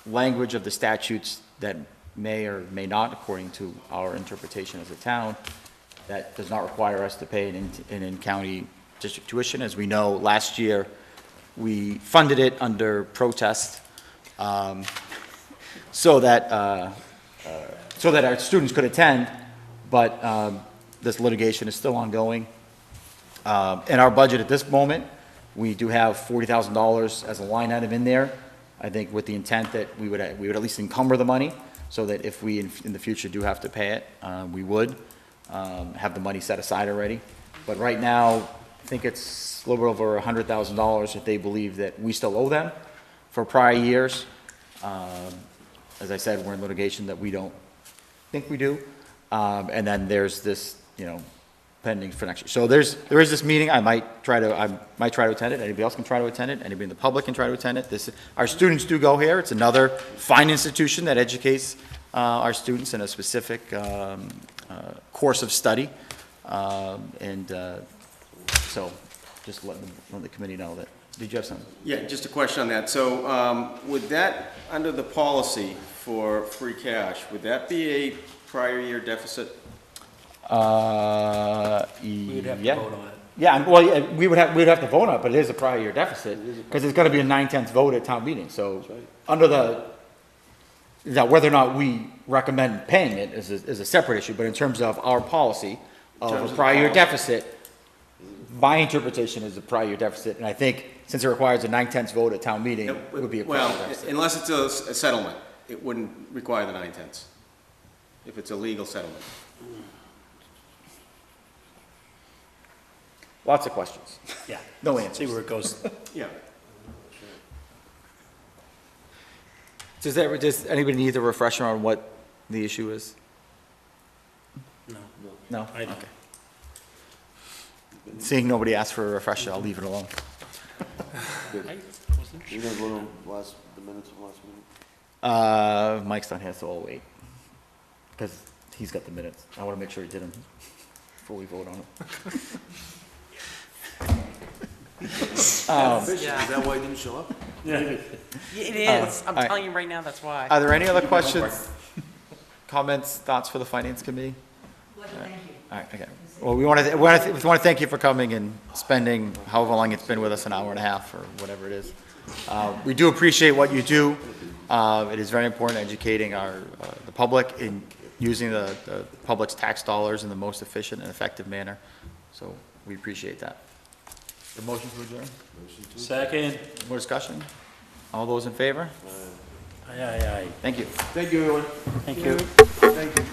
language of the statutes that may or may not, according to our interpretation as a town, that does not require us to pay an in-county district tuition. As we know, last year, we funded it under protest so that our students could attend, but this litigation is still ongoing. In our budget at this moment, we do have $40,000 as a line item in there, I think with the intent that we would at least encumber the money, so that if we in the future do have to pay it, we would have the money set aside already. But right now, I think it's a little bit over $100,000 that they believe that we still owe them for prior years. As I said, we're in litigation that we don't think we do. And then there's this, pending for next year. So there is this meeting. I might try to attend it. Anybody else can try to attend it. Anybody in the public can try to attend it. Our students do go here. It's another fine institution that educates our students in a specific course of study. So just let the committee know that. Did you have something? Yeah, just a question on that. So would that, under the policy for free cash, would that be a prior year deficit? We'd have to Yeah. vote on it. Yeah, well, yeah, we'd have to vote on it, but it is a prior year deficit, because it's gonna be a 9/10 vote at town meeting, so under whether or not we recommend paying it is a separate issue, but in terms of our policy of a prior year deficit, my interpretation is a prior year deficit, and I think since it requires a 9/10 vote at town meeting, it would be a prior year Well, deficit. unless it's a settlement, it wouldn't require the 9/10, if it's a legal settlement. Lots of questions. Yeah. No See answers. where it goes. Yeah. Does anybody need a refresher on what the issue is? No. No? I don't. Okay. Seeing nobody ask for a refresher, I'll leave it alone. You're gonna vote on the minutes of last meeting? Mike's not here, so I'll wait. Because he's got the minutes. I want to make sure he did them before we vote on them. Is that why he didn't show up? It is. I'm all right. telling you right now, that's why. Are there any other questions, comments, thoughts for the finance committee? All right, okay. Well, we want to thank you for coming and spending however long it's been with us, an hour and a half or whatever it is. We do appreciate what you do. It is very important educating the public in using the public's tax dollars in the most efficient and effective manner. So we appreciate that. The motion to adjourn? Second. More discussion? All those in favor? Aye, aye, aye. Thank you. Thank you, everyone. Thank you. Thank you.